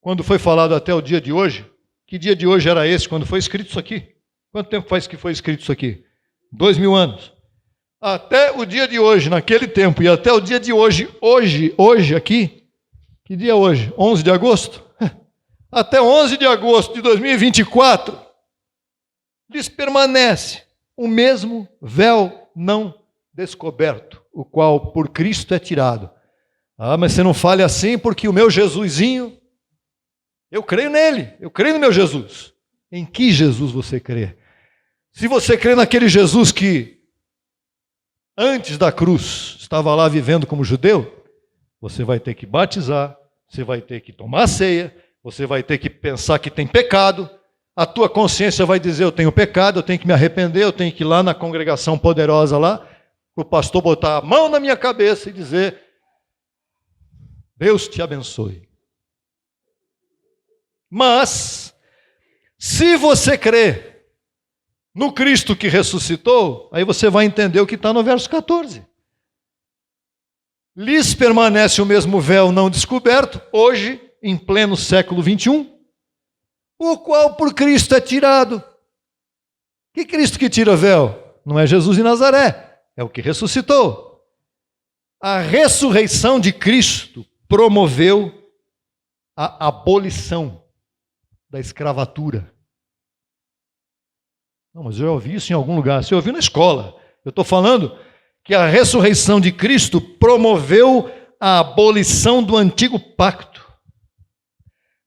quando foi falado até o dia de hoje, que dia de hoje era esse, quando foi escrito isso aqui? Quanto tempo faz que foi escrito isso aqui? 2000 anos. Até o dia de hoje, naquele tempo, e até o dia de hoje, hoje aqui, que dia é hoje? 11 de agosto? Até 11 de agosto de 2024, lhes permanece o mesmo véu não descoberto, o qual por Cristo é tirado. Ah, mas você não fale assim porque o meu Jesusinho, eu creio nele, eu creio no meu Jesus. Em que Jesus você crê? Se você crê naquele Jesus que antes da cruz estava lá vivendo como judeu, você vai ter que batizar, você vai ter que tomar a ceia, você vai ter que pensar que tem pecado, a tua consciência vai dizer, eu tenho pecado, eu tenho que me arrepender, eu tenho que ir lá na congregação poderosa lá, para o pastor botar a mão na minha cabeça e dizer, Deus te abençoe. Mas, se você crê no Cristo que ressuscitou, aí você vai entender o que está no verso 14. Lhes permanece o mesmo véu não descoberto, hoje, em pleno século 21, o qual por Cristo é tirado. Que Cristo que tira véu? Não é Jesus de Nazaré, é o que ressuscitou. A ressurreição de Cristo promoveu a abolição da escravatura. Não, mas eu já ouvi isso em algum lugar. Você ouviu na escola. Eu estou falando que a ressurreição de Cristo promoveu a abolição do antigo pacto.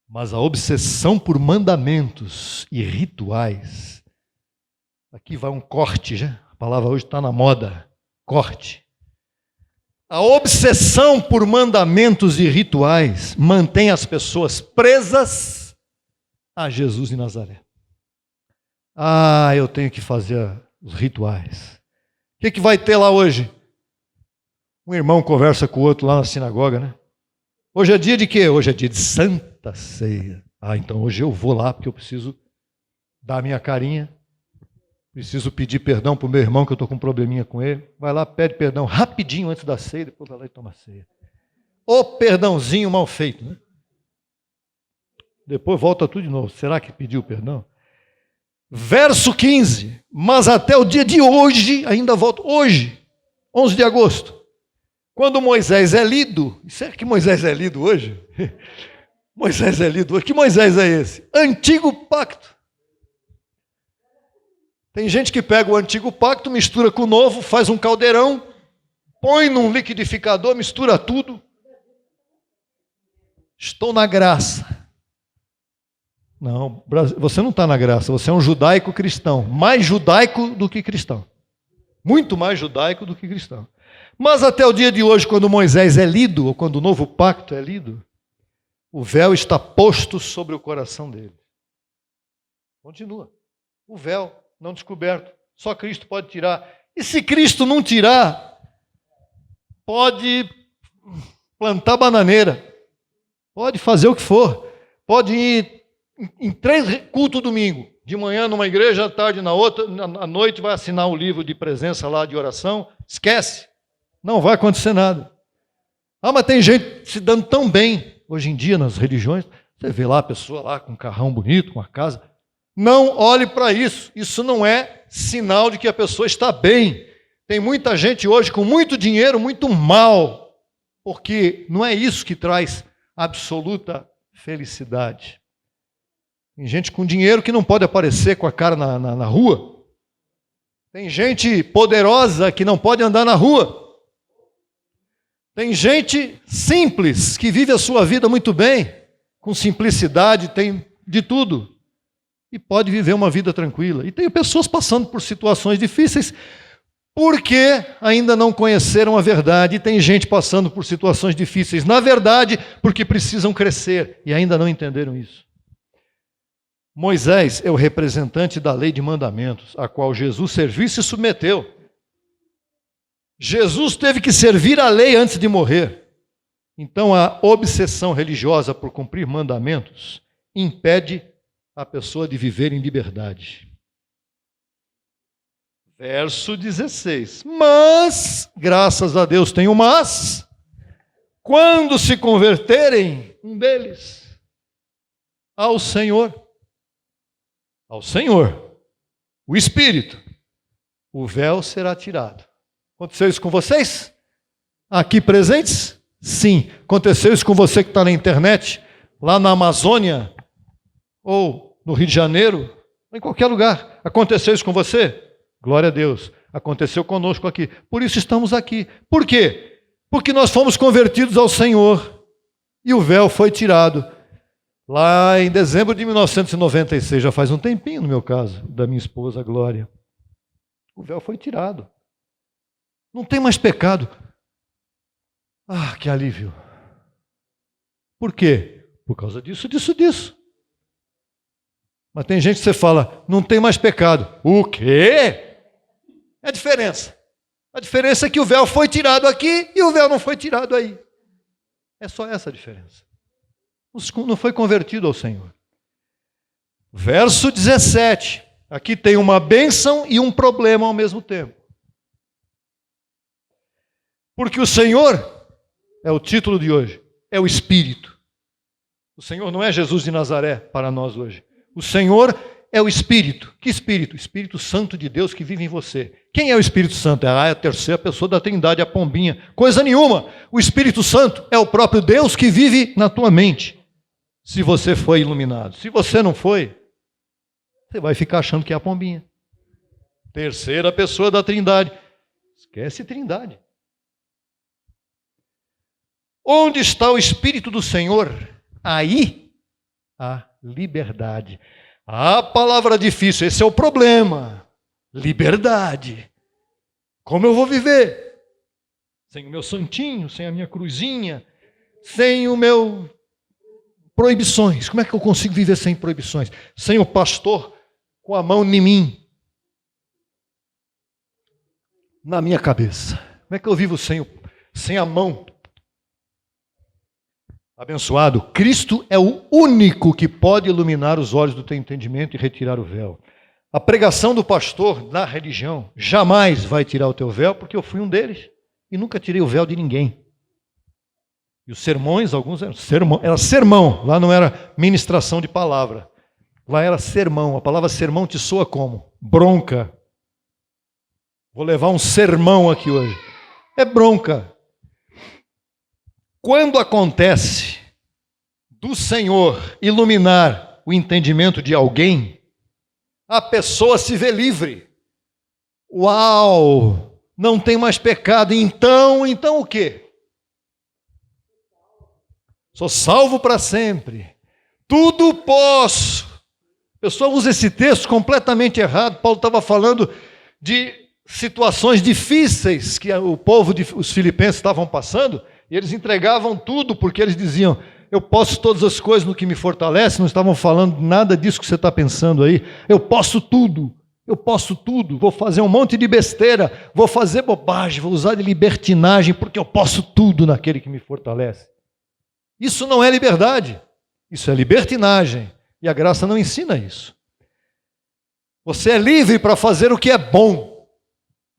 Mas a obsessão por mandamentos e rituais, aqui vai um corte, já? A palavra hoje está na moda, corte. A obsessão por mandamentos e rituais mantém as pessoas presas a Jesus de Nazaré. Ah, eu tenho que fazer os rituais. O que vai ter lá hoje? Um irmão conversa com o outro lá na sinagoga, né? Hoje é dia de quê? Hoje é dia de Santa Ceia. Ah, então hoje eu vou lá porque eu preciso dar a minha carinha. Preciso pedir perdão para o meu irmão que eu estou com um probleminha com ele. Vai lá, pede perdão rapidinho antes da ceia, depois vai lá e toma a ceia. Ô perdãozinho mal feito, né? Depois volta tudo de novo. Será que pediu perdão? Verso 15. Mas até o dia de hoje, ainda volta, hoje, 11 de agosto, quando Moisés é lido, será que Moisés é lido hoje? Moisés é lido hoje. Que Moisés é esse? Antigo pacto. Tem gente que pega o antigo pacto, mistura com o novo, faz um caldeirão, põe num liquidificador, mistura tudo. Estou na graça. Não, você não está na graça, você é um judaico cristão. Mais judaico do que cristão. Muito mais judaico do que cristão. Mas até o dia de hoje, quando Moisés é lido, ou quando o novo pacto é lido, o véu está posto sobre o coração dele. Continua. O véu não descoberto. Só Cristo pode tirar. E se Cristo não tirar, pode plantar bananeira. Pode fazer o que for. Pode ir em 3 cultos domingo. De manhã numa igreja, à tarde na outra, à noite vai assinar um livro de presença lá de oração. Esquece. Não vai acontecer nada. Ah, mas tem gente se dando tão bem hoje em dia nas religiões. Você vê lá a pessoa lá com um carrão bonito, com a casa. Não olhe para isso. Isso não é sinal de que a pessoa está bem. Tem muita gente hoje com muito dinheiro, muito mal. Porque não é isso que traz absoluta felicidade. Tem gente com dinheiro que não pode aparecer com a cara na rua. Tem gente poderosa que não pode andar na rua. Tem gente simples que vive a sua vida muito bem, com simplicidade, tem de tudo. E pode viver uma vida tranquila. E tem pessoas passando por situações difíceis Porque ainda não conheceram a verdade e tem gente passando por situações difíceis. Na verdade, porque precisam crescer e ainda não entenderam isso. Moisés é o representante da lei de mandamentos, a qual Jesus serviu e se submeteu. Jesus teve que servir a lei antes de morrer. Então a obsessão religiosa por cumprir mandamentos impede a pessoa de viver em liberdade. Verso 16. Mas, graças a Deus tem um mas, quando se converterem, um deles, ao Senhor, o Espírito, o véu será tirado. Aconteceu isso com vocês? Aqui presentes? Sim. Aconteceu isso com você que está na internet, lá na Amazônia, ou no Rio de Janeiro, em qualquer lugar. Aconteceu isso com você? Glória a Deus. Aconteceu conosco aqui. Por isso estamos aqui. Por quê? Porque nós fomos convertidos ao Senhor e o véu foi tirado. Lá em dezembro de 1996, já faz um tempinho no meu caso, da minha esposa Glória. O véu foi tirado. Não tem mais pecado. Ah, que alívio. Por quê? Por causa disso. Mas tem gente que você fala, não tem mais pecado. O quê? É a diferença. A diferença é que o véu foi tirado aqui e o véu não foi tirado aí. É só essa a diferença. Não foi convertido ao Senhor. Verso 17. Aqui tem uma bênção e um problema ao mesmo tempo. Porque o Senhor, é o título de hoje, é o Espírito. O Senhor não é Jesus de Nazaré para nós hoje. O Senhor é o Espírito. Que Espírito? O Espírito Santo de Deus que vive em você. Quem é o Espírito Santo? É a terceira pessoa da Trindade, a pombinha. Coisa nenhuma. O Espírito Santo é o próprio Deus que vive na tua mente. Se você foi iluminado. Se você não foi, você vai ficar achando que é a pombinha. Terceira pessoa da Trindade. Esquece Trindade. Onde está o Espírito do Senhor? Aí há liberdade. A palavra difícil, esse é o problema. Liberdade. Como eu vou viver? Sem o meu santinho, sem a minha cruzinha, sem o meu proibições. Como é que eu consigo viver sem proibições? Sem o pastor com a mão em mim, na minha cabeça. Como é que eu vivo sem a mão? Abençoado, Cristo é o único que pode iluminar os olhos do teu entendimento e retirar o véu. A pregação do pastor na religião jamais vai tirar o teu véu, porque eu fui um deles e nunca tirei o véu de ninguém. E os sermões, alguns eram sermão, era sermão, lá não era ministração de palavra. Lá era sermão. A palavra sermão te soa como? Bronca. Vou levar um sermão aqui hoje. É bronca. Quando acontece do Senhor iluminar o entendimento de alguém, a pessoa se vê livre. Uau! Não tem mais pecado. Então o quê? Sou salvo para sempre. Tudo posso. A pessoa usa esse texto completamente errado. Paulo estava falando de situações difíceis que o povo, os filipenses estavam passando, e eles entregavam tudo, porque eles diziam, eu posso todas as coisas no que me fortalece. Não estavam falando nada disso que você está pensando aí. Eu posso tudo, vou fazer um monte de besteira, vou fazer bobagem, vou usar de libertinagem, porque eu posso tudo naquele que me fortalece. Isso não é liberdade, isso é libertinagem, e a graça não ensina isso. Você é livre para fazer o que é bom,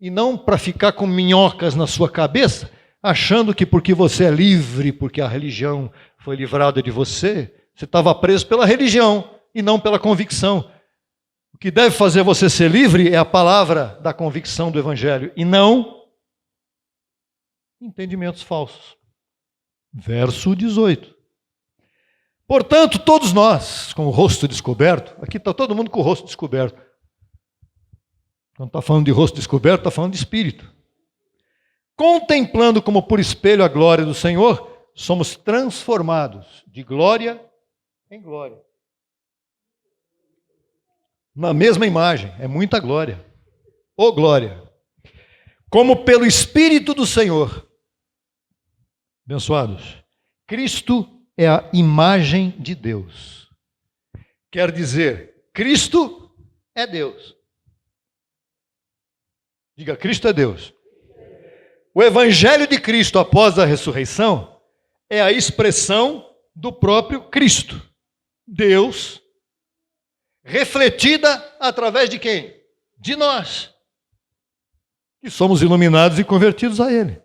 e não para ficar com minhocas na sua cabeça, achando que porque você é livre, porque a religião foi livrada de você, você estava preso pela religião e não pela convicção. O que deve fazer você ser livre é a palavra da convicção do Evangelho, e não entendimentos falsos. Verso 18. Portanto, todos nós, com o rosto descoberto, aqui está todo mundo com o rosto descoberto. Quando está falando de rosto descoberto, está falando de espírito. Contemplando como por espelho a glória do Senhor, somos transformados de glória em glória. Na mesma imagem, é muita glória. Ô glória! como pelo Espírito do Senhor. Abençoados, Cristo é a imagem de Deus. Quer dizer, Cristo é Deus. Diga, Cristo é Deus. O Evangelho de Cristo após a ressurreição é a expressão do próprio Cristo. Deus, refletida através de quem? De nós, que somos iluminados e convertidos a Ele.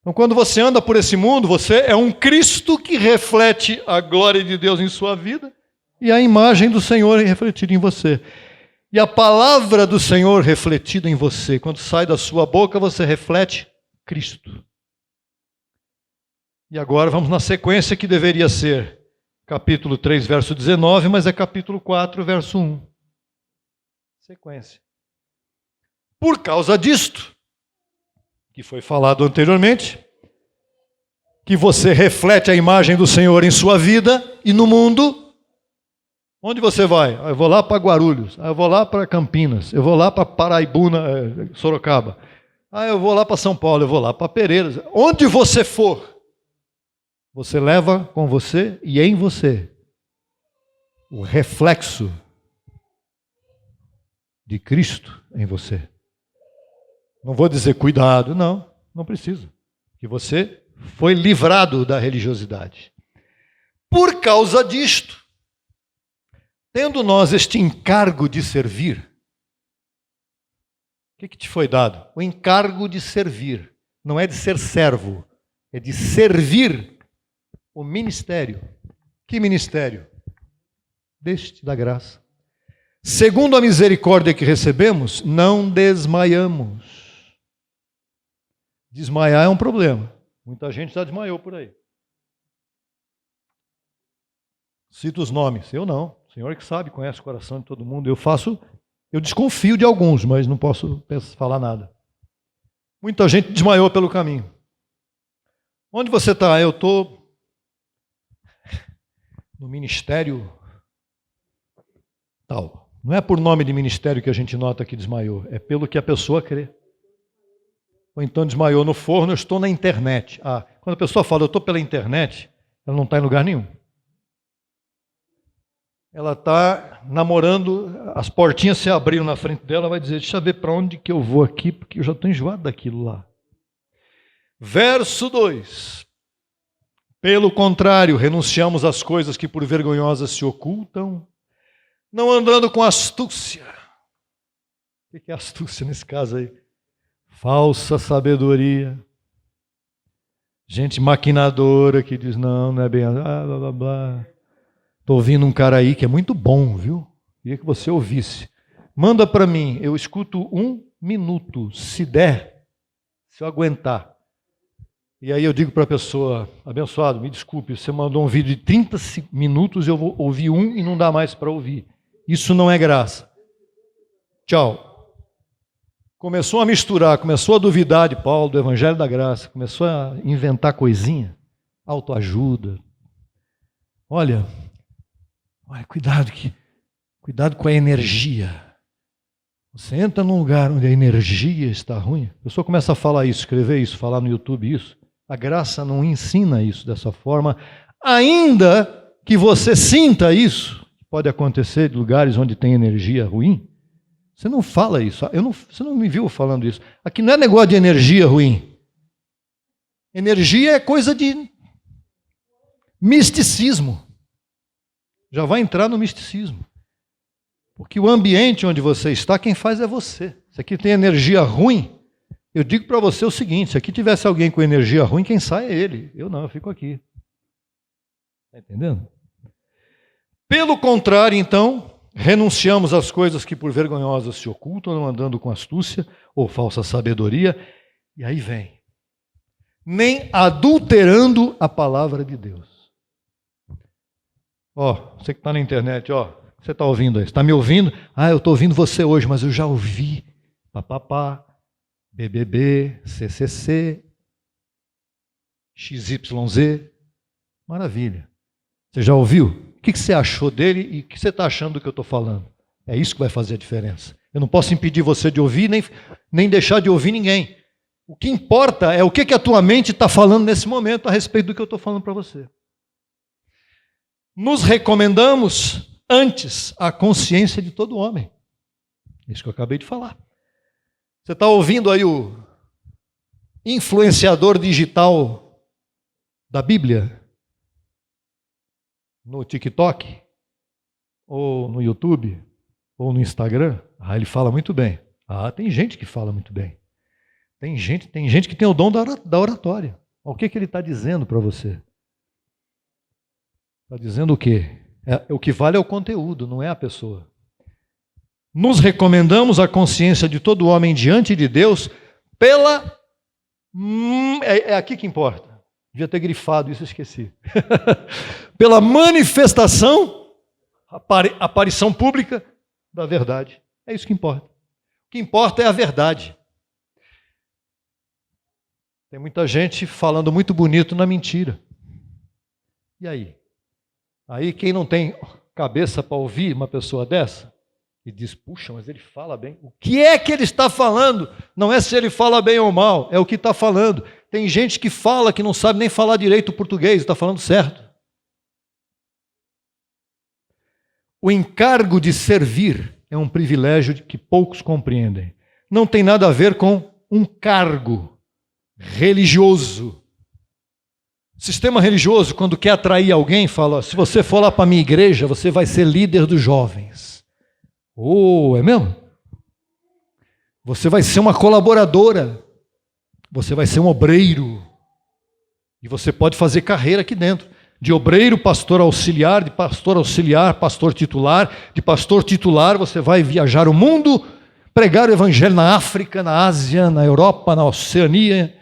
Então, quando você anda por esse mundo, você é um Cristo que reflete a glória de Deus em sua vida e a imagem do Senhor refletida em você. E a palavra do Senhor refletida em você, quando sai da sua boca, você reflete Cristo. E agora vamos na sequência que deveria ser capítulo 3, verso 19, mas é capítulo 4, verso 1. Sequência. Por causa disto, que foi falado anteriormente, que você reflete a imagem do Senhor em sua vida e no mundo. Onde você vai? Eu vou lá para Guarulhos, eu vou lá para Campinas, eu vou lá para Paraibuna, Sorocaba, eu vou lá para São Paulo, eu vou lá para Pereiras. Onde você for, você leva com você e em você o reflexo de Cristo em você. Não vou dizer cuidado, não precisa. Que você foi livrado da religiosidade. Por causa disto, tendo nós este encargo de servir, o que te foi dado? O encargo de servir. Não é de ser servo, é de servir o ministério. Que ministério? Deste da graça. Segundo a misericórdia que recebemos, não desmaiamos. Desmaiar é um problema. Muita gente já desmaiou por aí. Cito os nomes. Eu não. O Senhor que sabe, conhece o coração de todo mundo. Eu desconfio de alguns, mas não posso falar nada. Muita gente desmaiou pelo caminho. Onde você está? Eu estou no ministério tal. Não é por nome de ministério que a gente nota que desmaiou, é pelo que a pessoa crê. Ou então desmaiou no forno, eu estou na internet. Quando a pessoa fala, eu estou pela internet, ela não está em lugar nenhum. Ela está namorando, as portinhas se abriram na frente dela, ela vai dizer, deixa eu ver para onde que eu vou aqui, porque eu já estou enjoado daquilo lá. Verso 2. Pelo contrário, renunciamos às coisas que por vergonhosas se ocultam, não andando com astúcia. O que é astúcia nesse caso aí? Falsa sabedoria. Gente maquinadora que diz, não é bem, blá, blá, blá. Estou ouvindo um cara aí que é muito bom, viu? Queria que você ouvisse. Manda para mim, eu escuto 1 minuto, se der, se eu aguentar. E aí eu digo para a pessoa, abençoado, me desculpe, você mandou um vídeo de 30 minutos, eu vou ouvir 1 e não dá mais para ouvir. Isso não é graça. Tchau. Começou a misturar, começou a duvidar de Paulo, do Evangelho da Graça, começou a inventar coisinha, autoajuda. Olha, cuidado com a energia. Você entra num lugar onde a energia está ruim, a pessoa começa a falar isso, escrever isso, falar no YouTube isso. A graça não ensina isso dessa forma, ainda que você sinta isso, pode acontecer de lugares onde tem energia ruim. Você não fala isso, você não me viu falando isso. Aqui não é negócio de energia ruim. Energia é coisa de misticismo. Já vai entrar no misticismo. Porque o ambiente onde você está, quem faz é você. Se aqui tem energia ruim, eu digo para você o seguinte, se aqui tivesse alguém com energia ruim, quem sai é ele. Eu não, eu fico aqui. Está entendendo? Pelo contrário, então, renunciamos às coisas que por vergonhosas se ocultam, não andando com astúcia ou falsa sabedoria. E aí vem. Nem adulterando a palavra de Deus. Você que está na internet, você está ouvindo aí, está me ouvindo? Eu estou ouvindo você hoje, mas eu já ouvi papapá, BBB, CCC, XYZ. Maravilha. Você já ouviu? O que você achou dele e o que você está achando do que eu estou falando? É isso que vai fazer a diferença. Eu não posso impedir você de ouvir, nem deixar de ouvir ninguém. O que importa é o que a tua mente está falando nesse momento a respeito do que eu estou falando para você. Nos recomendamos antes a consciência de todo homem. Isso que eu acabei de falar. Você está ouvindo aí o influenciador digital da Bíblia no TikTok, ou no YouTube, ou no Instagram? Ele fala muito bem. Tem gente que fala muito bem. Tem gente que tem o dom da oratória. O que ele está dizendo para você? Está dizendo o quê? O que vale é o conteúdo, não é a pessoa. Nos recomendamos a consciência de todo homem diante de Deus pela... É aqui que importa. Devia ter grifado isso, esqueci. Pela manifestação, aparição pública da verdade. É isso que importa. O que importa é a verdade. Tem muita gente falando muito bonito na mentira. E aí? Aí quem não tem cabeça para ouvir uma pessoa dessa, e diz, puxa, mas ele fala bem. O que é que ele está falando? Não é se ele fala bem ou mal, é o que está falando. Tem gente que fala que não sabe nem falar direito o português, está falando certo. O encargo de servir é um privilégio que poucos compreendem. Não tem nada a ver com um cargo religioso. Sistema religioso, quando quer atrair alguém, fala, se você for lá para a minha igreja, você vai ser líder dos jovens. É mesmo? Você vai ser uma colaboradora. Você vai ser um obreiro. E você pode fazer carreira aqui dentro. De obreiro, pastor auxiliar, de pastor auxiliar, pastor titular. De pastor titular, você vai viajar o mundo, pregar o evangelho na África, na Ásia, na Europa, na Oceania.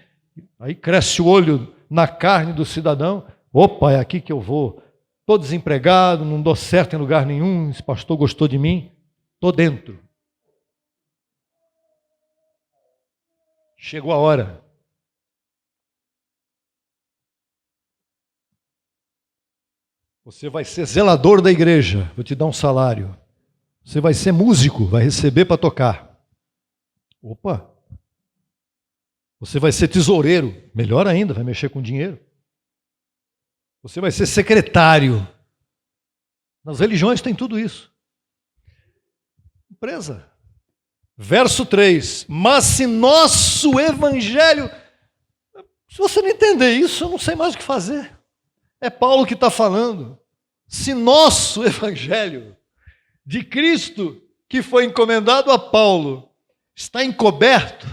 Aí cresce o olho na carne do cidadão. Opa, é aqui que eu vou. Estou desempregado, não dou certo em lugar nenhum. Esse pastor gostou de mim. Estou dentro. Chegou a hora. Você vai ser zelador da igreja, vou te dar um salário. Você vai ser músico, vai receber para tocar. Opa! Você vai ser tesoureiro, melhor ainda, vai mexer com dinheiro. Você vai ser secretário. Nas religiões tem tudo isso. Empresa. Verso 3. Mas se nosso evangelho... Se você não entender isso, eu não sei mais o que fazer. É Paulo que está falando. Se nosso evangelho de Cristo, que foi encomendado a Paulo, está encoberto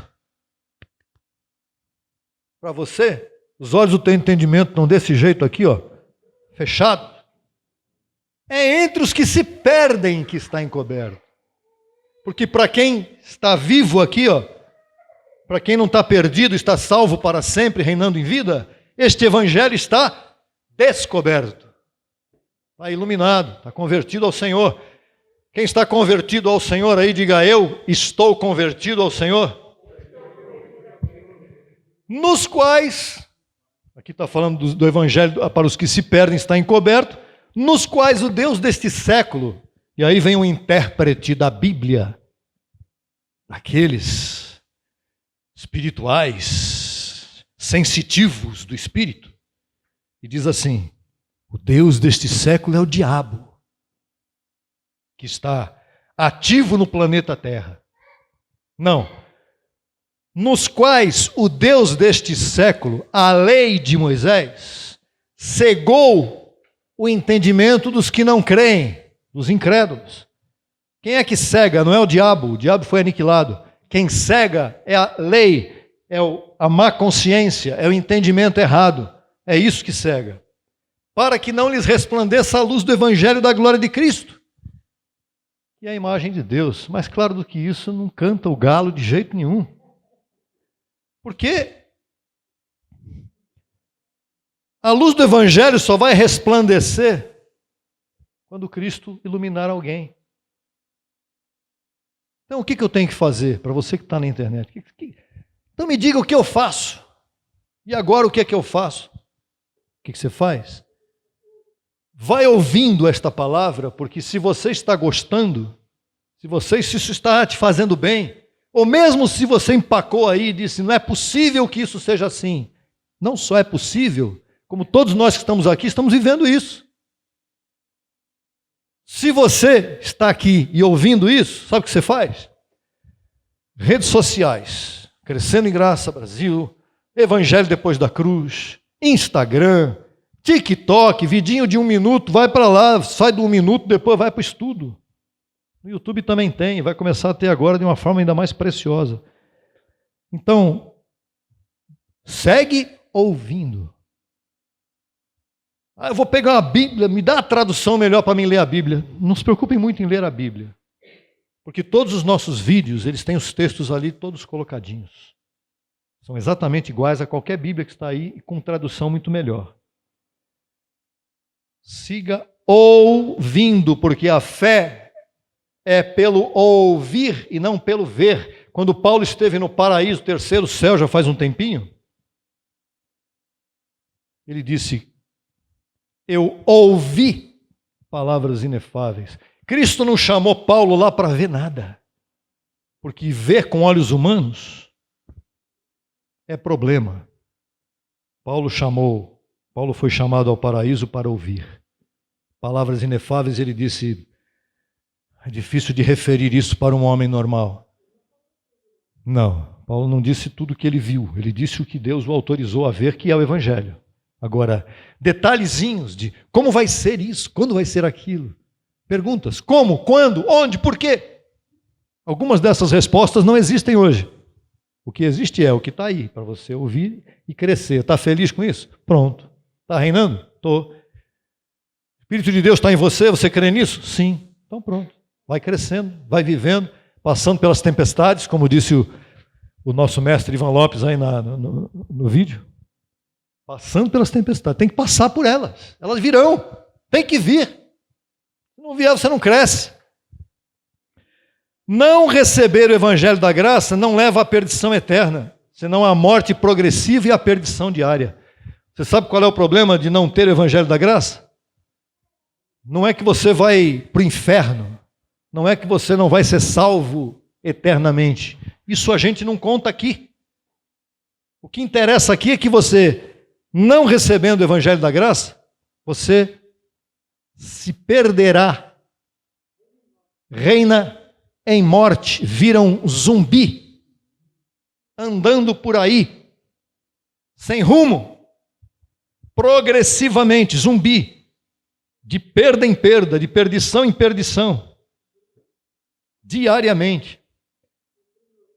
para você, os olhos do teu entendimento estão desse jeito aqui, fechado. É entre os que se perdem que está encoberto. Porque para quem está vivo aqui, para quem não está perdido, está salvo para sempre, reinando em vida, este evangelho está descoberto. Está iluminado, está convertido ao Senhor. Quem está convertido ao Senhor aí, diga eu estou convertido ao Senhor. Nos quais, aqui está falando do evangelho para os que se perdem, está encoberto, nos quais o Deus deste século, e aí vem o intérprete da Bíblia, aqueles espirituais, sensitivos do Espírito, e diz assim, o Deus deste século é o diabo, que está ativo no planeta Terra. Não. Nos quais o Deus deste século, a lei de Moisés, cegou o entendimento dos que não creem, dos incrédulos. Quem é que cega? Não é o diabo foi aniquilado. Quem cega é a lei, é a má consciência, é o entendimento errado. É isso que cega. Para que não lhes resplandeça a luz do evangelho da glória de Cristo. E a imagem de Deus. Mais claro do que isso, não canta o galo de jeito nenhum. Porque a luz do evangelho só vai resplandecer quando Cristo iluminar alguém. Então o que eu tenho que fazer para você que está na internet? Então me diga o que eu faço. E agora o que é que eu faço? O que você faz? Vai ouvindo esta palavra, porque se você está gostando, se isso está te fazendo bem, Ou mesmo se você empacou aí e disse, não é possível que isso seja assim. Não só é possível, como todos nós que estamos aqui estamos vivendo isso. Se você está aqui e ouvindo isso, sabe o que você faz? Redes sociais, Crescendo em Graça Brasil, Evangelho Depois da Cruz, Instagram, TikTok, vidinho de 1 minuto, vai para lá, sai do 1 minuto, depois vai para o estudo. No YouTube também tem, vai começar a ter agora de uma forma ainda mais preciosa. Então, segue ouvindo. Eu vou pegar a Bíblia, me dá a tradução melhor para mim ler a Bíblia. Não se preocupem muito em ler a Bíblia. Porque todos os nossos vídeos, eles têm os textos ali todos colocadinhos. São exatamente iguais a qualquer Bíblia que está aí e com tradução muito melhor. Siga ouvindo, porque a fé é pelo ouvir e não pelo ver. Quando Paulo esteve no paraíso, terceiro céu, já faz um tempinho, ele disse, eu ouvi palavras inefáveis. Cristo não chamou Paulo lá para ver nada, porque ver com olhos humanos é problema. Paulo foi chamado ao paraíso para ouvir. Palavras inefáveis, ele disse, é difícil de referir isso para um homem normal. Não, Paulo não disse tudo o que ele viu, ele disse o que Deus o autorizou a ver, que é o Evangelho. Agora, detalhezinhos de como vai ser isso, quando vai ser aquilo. Perguntas, como, quando, onde, por quê? Algumas dessas respostas não existem hoje. O que existe é o que está aí, para você ouvir e crescer. Está feliz com isso? Pronto. Está reinando? Estou. O Espírito de Deus está em você, você crê nisso? Sim. Então pronto. Vai crescendo, vai vivendo, passando pelas tempestades, como disse o nosso mestre Ivan Lopes aí no vídeo. Passando pelas tempestades. Tem que passar por elas. Elas virão. Tem que vir. Se não vier, você não cresce. Não receber o Evangelho da Graça não leva à perdição eterna, senão à morte progressiva e à perdição diária. Você sabe qual é o problema de não ter o Evangelho da Graça? Não é que você vai para o inferno. Não é que você não vai ser salvo eternamente. Isso a gente não conta aqui. O que interessa aqui é que você, não recebendo o Evangelho da Graça, você se perderá, reina em morte, vira um zumbi, andando por aí, sem rumo, progressivamente, zumbi, de perda em perda, de perdição em perdição, diariamente,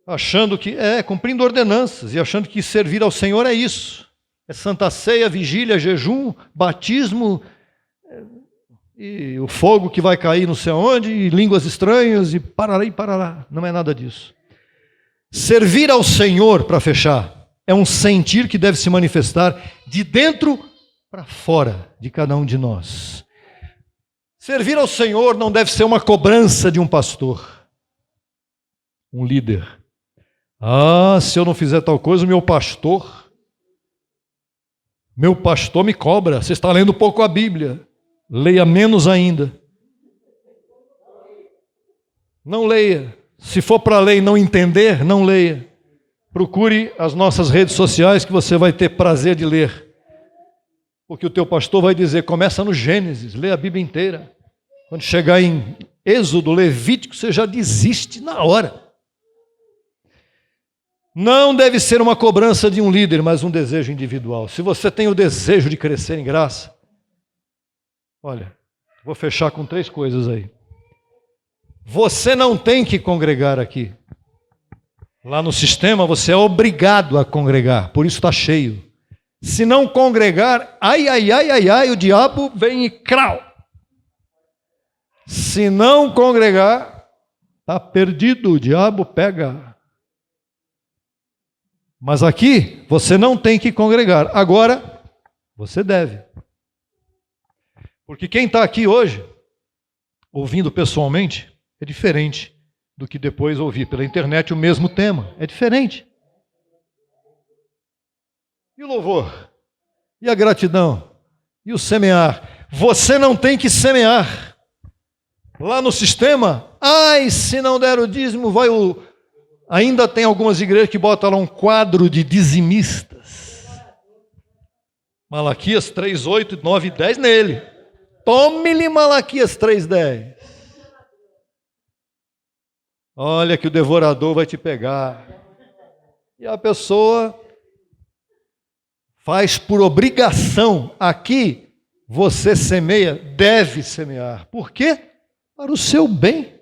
achando que cumprindo ordenanças e achando que servir ao Senhor é isso. É Santa Ceia, vigília, jejum, batismo, e o fogo que vai cair não sei onde, e línguas estranhas, e parará e parará. Não é nada disso. Servir ao Senhor, para fechar, é um sentir que deve se manifestar de dentro para fora de cada um de nós. Servir ao Senhor não deve ser uma cobrança de um pastor, um líder. Se eu não fizer tal coisa, meu pastor me cobra. Você está lendo pouco a Bíblia. Leia menos ainda. Não leia. Se for para ler e não entender, não leia. Procure as nossas redes sociais que você vai ter prazer de ler. Porque o teu pastor vai dizer, começa no Gênesis, lê a Bíblia inteira. Quando chegar em Êxodo, Levítico, você já desiste na hora. Não deve ser uma cobrança de um líder, mas um desejo individual. Se você tem o desejo de crescer em graça, olha, vou fechar com 3 coisas aí. Você não tem que congregar aqui. Lá no sistema você é obrigado a congregar, por isso está cheio. Se não congregar, o diabo vem e crau. Se não congregar, está perdido, o diabo pega. Mas aqui você não tem que congregar. Agora, você deve. Porque quem está aqui hoje, ouvindo pessoalmente, é diferente do que depois ouvir pela internet o mesmo tema. É diferente. E o louvor? E a gratidão? E o semear? Você não tem que semear. Lá no sistema, se não der o dízimo, vai Ainda tem algumas igrejas que botam lá um quadro de dizimistas. Malaquias 3, 8, 9 e 10 nele. Tome-lhe Malaquias 3, 10. Olha que o devorador vai te pegar. E a pessoa faz por obrigação. Aqui você semeia, deve semear. Por quê? Para o seu bem.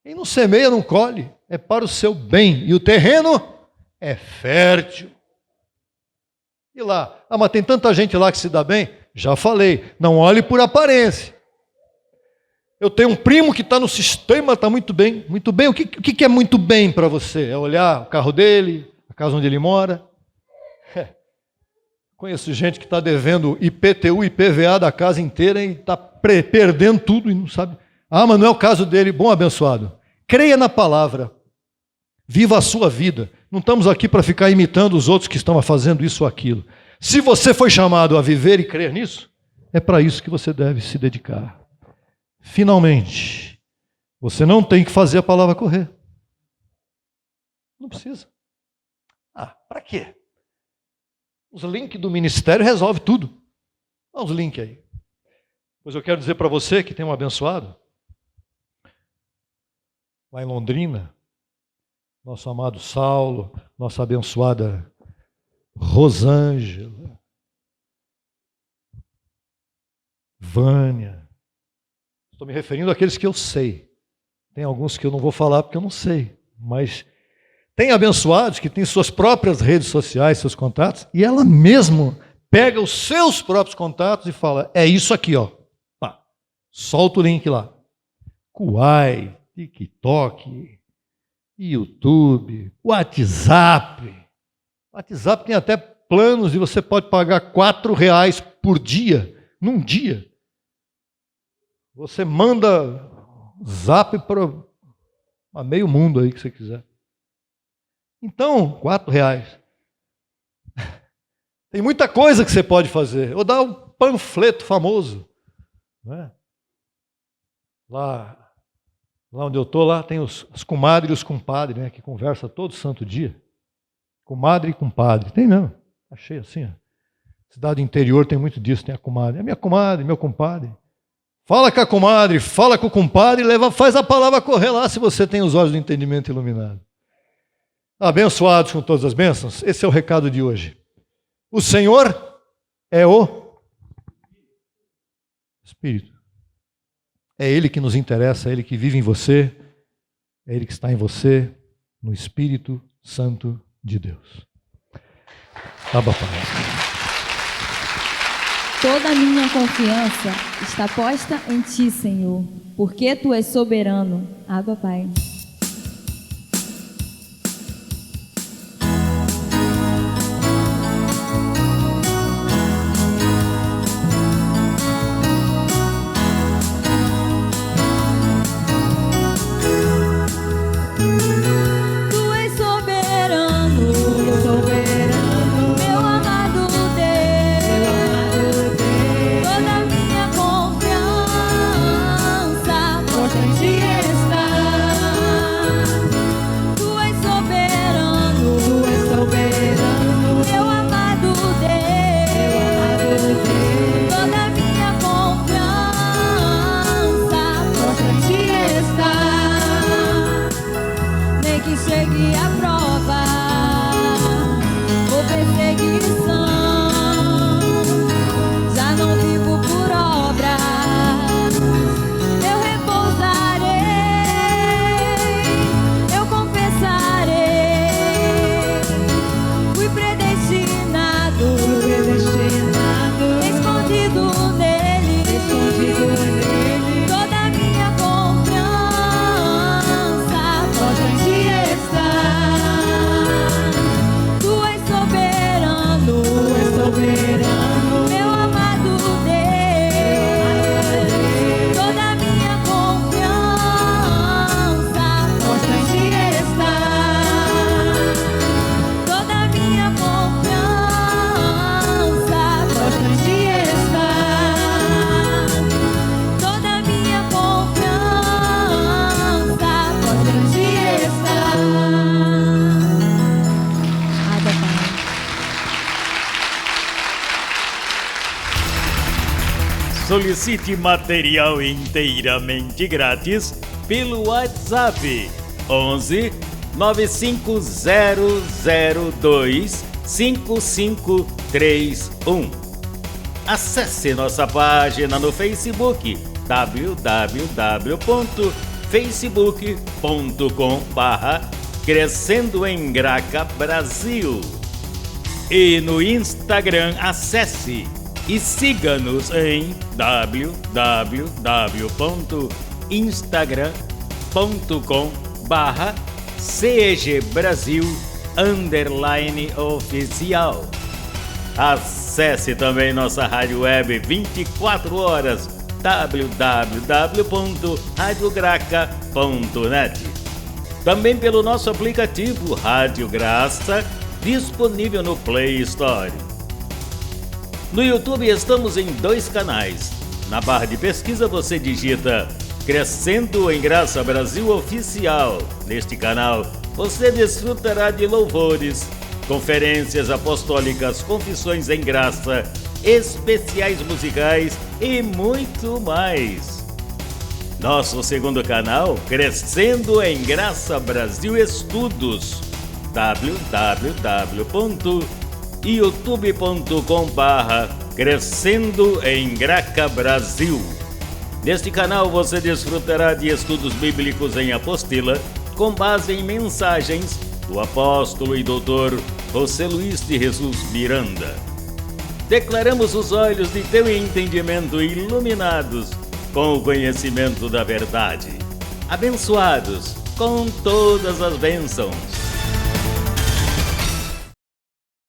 Quem não semeia não colhe, é para o seu bem. E o terreno é fértil. E lá, mas tem tanta gente lá que se dá bem? Já falei, não olhe por aparência. Eu tenho um primo que está no sistema, está muito bem. Muito bem, o que é muito bem para você? É olhar o carro dele, a casa onde ele mora? Conheço gente que está devendo IPTU, IPVA da casa inteira e está perdendo tudo e não sabe. Ah, mas não é o caso dele. Bom, abençoado. Creia na palavra. Viva a sua vida. Não estamos aqui para ficar imitando os outros que estão fazendo isso ou aquilo. Se você foi chamado a viver e crer nisso, é para isso que você deve se dedicar. Finalmente, você não tem que fazer a palavra correr. Não precisa. Para quê? Os links do ministério resolvem tudo. Dá uns links aí. Pois eu quero dizer para você que tem um abençoado, lá em Londrina, nosso amado Saulo, nossa abençoada Rosângela, Vânia. Estou me referindo àqueles que eu sei. Tem alguns que eu não vou falar porque eu não sei, mas tem abençoados que têm suas próprias redes sociais, seus contatos, e ela mesmo pega os seus próprios contatos e fala, é isso aqui, ó. Pá, solta o link lá. Kuai, TikTok, YouTube, WhatsApp. WhatsApp tem até planos e você pode pagar R$4 por dia, num dia. Você manda zap para meio mundo aí que você quiser. Então, R$4. Tem muita coisa que você pode fazer. Ou dar um panfleto famoso. Né? Lá onde eu estou, lá tem as comadres e os compadres, né, que conversam todo santo dia. Comadre e compadre. Tem mesmo. Achei assim. Ó. Cidade interior tem muito disso. Tem a comadre. É minha comadre, meu compadre. Fala com a comadre, fala com o compadre, faz a palavra correr lá se você tem os olhos do entendimento iluminados. Abençoados com todas as bênçãos. Esse é o recado de hoje. O Senhor é o Espírito. É Ele que nos interessa, é Ele que vive em você, é Ele que está em você, no Espírito Santo de Deus. Abba, Pai. Toda a minha confiança está posta em Ti, Senhor, porque Tu és soberano. Abba, Pai. Está Solicite material inteiramente grátis pelo WhatsApp 11 95002 5531. Acesse nossa página no Facebook www.facebook.com/Crescendo em Graca Brasil. E no Instagram acesse e siga-nos em www.instagram.com/CEGBrasil_oficial. Acesse também nossa rádio web 24 horas www.radiograca.net. Também pelo nosso aplicativo Rádio Graça, disponível no Play Store. No YouTube estamos em 2 canais. Na barra de pesquisa você digita Crescendo em Graça Brasil Oficial. Neste canal você desfrutará de louvores, conferências apostólicas, confissões em graça, especiais musicais e muito mais. Nosso segundo canal, Crescendo em Graça Brasil Estudos, www.youtube.com/Crescendo em Graca Brasil. Neste canal você desfrutará de estudos bíblicos em apostila, com base em mensagens do apóstolo e doutor José Luiz de Jesus Miranda. Declaramos os olhos de teu entendimento iluminados com o conhecimento da verdade, abençoados com todas as bênçãos.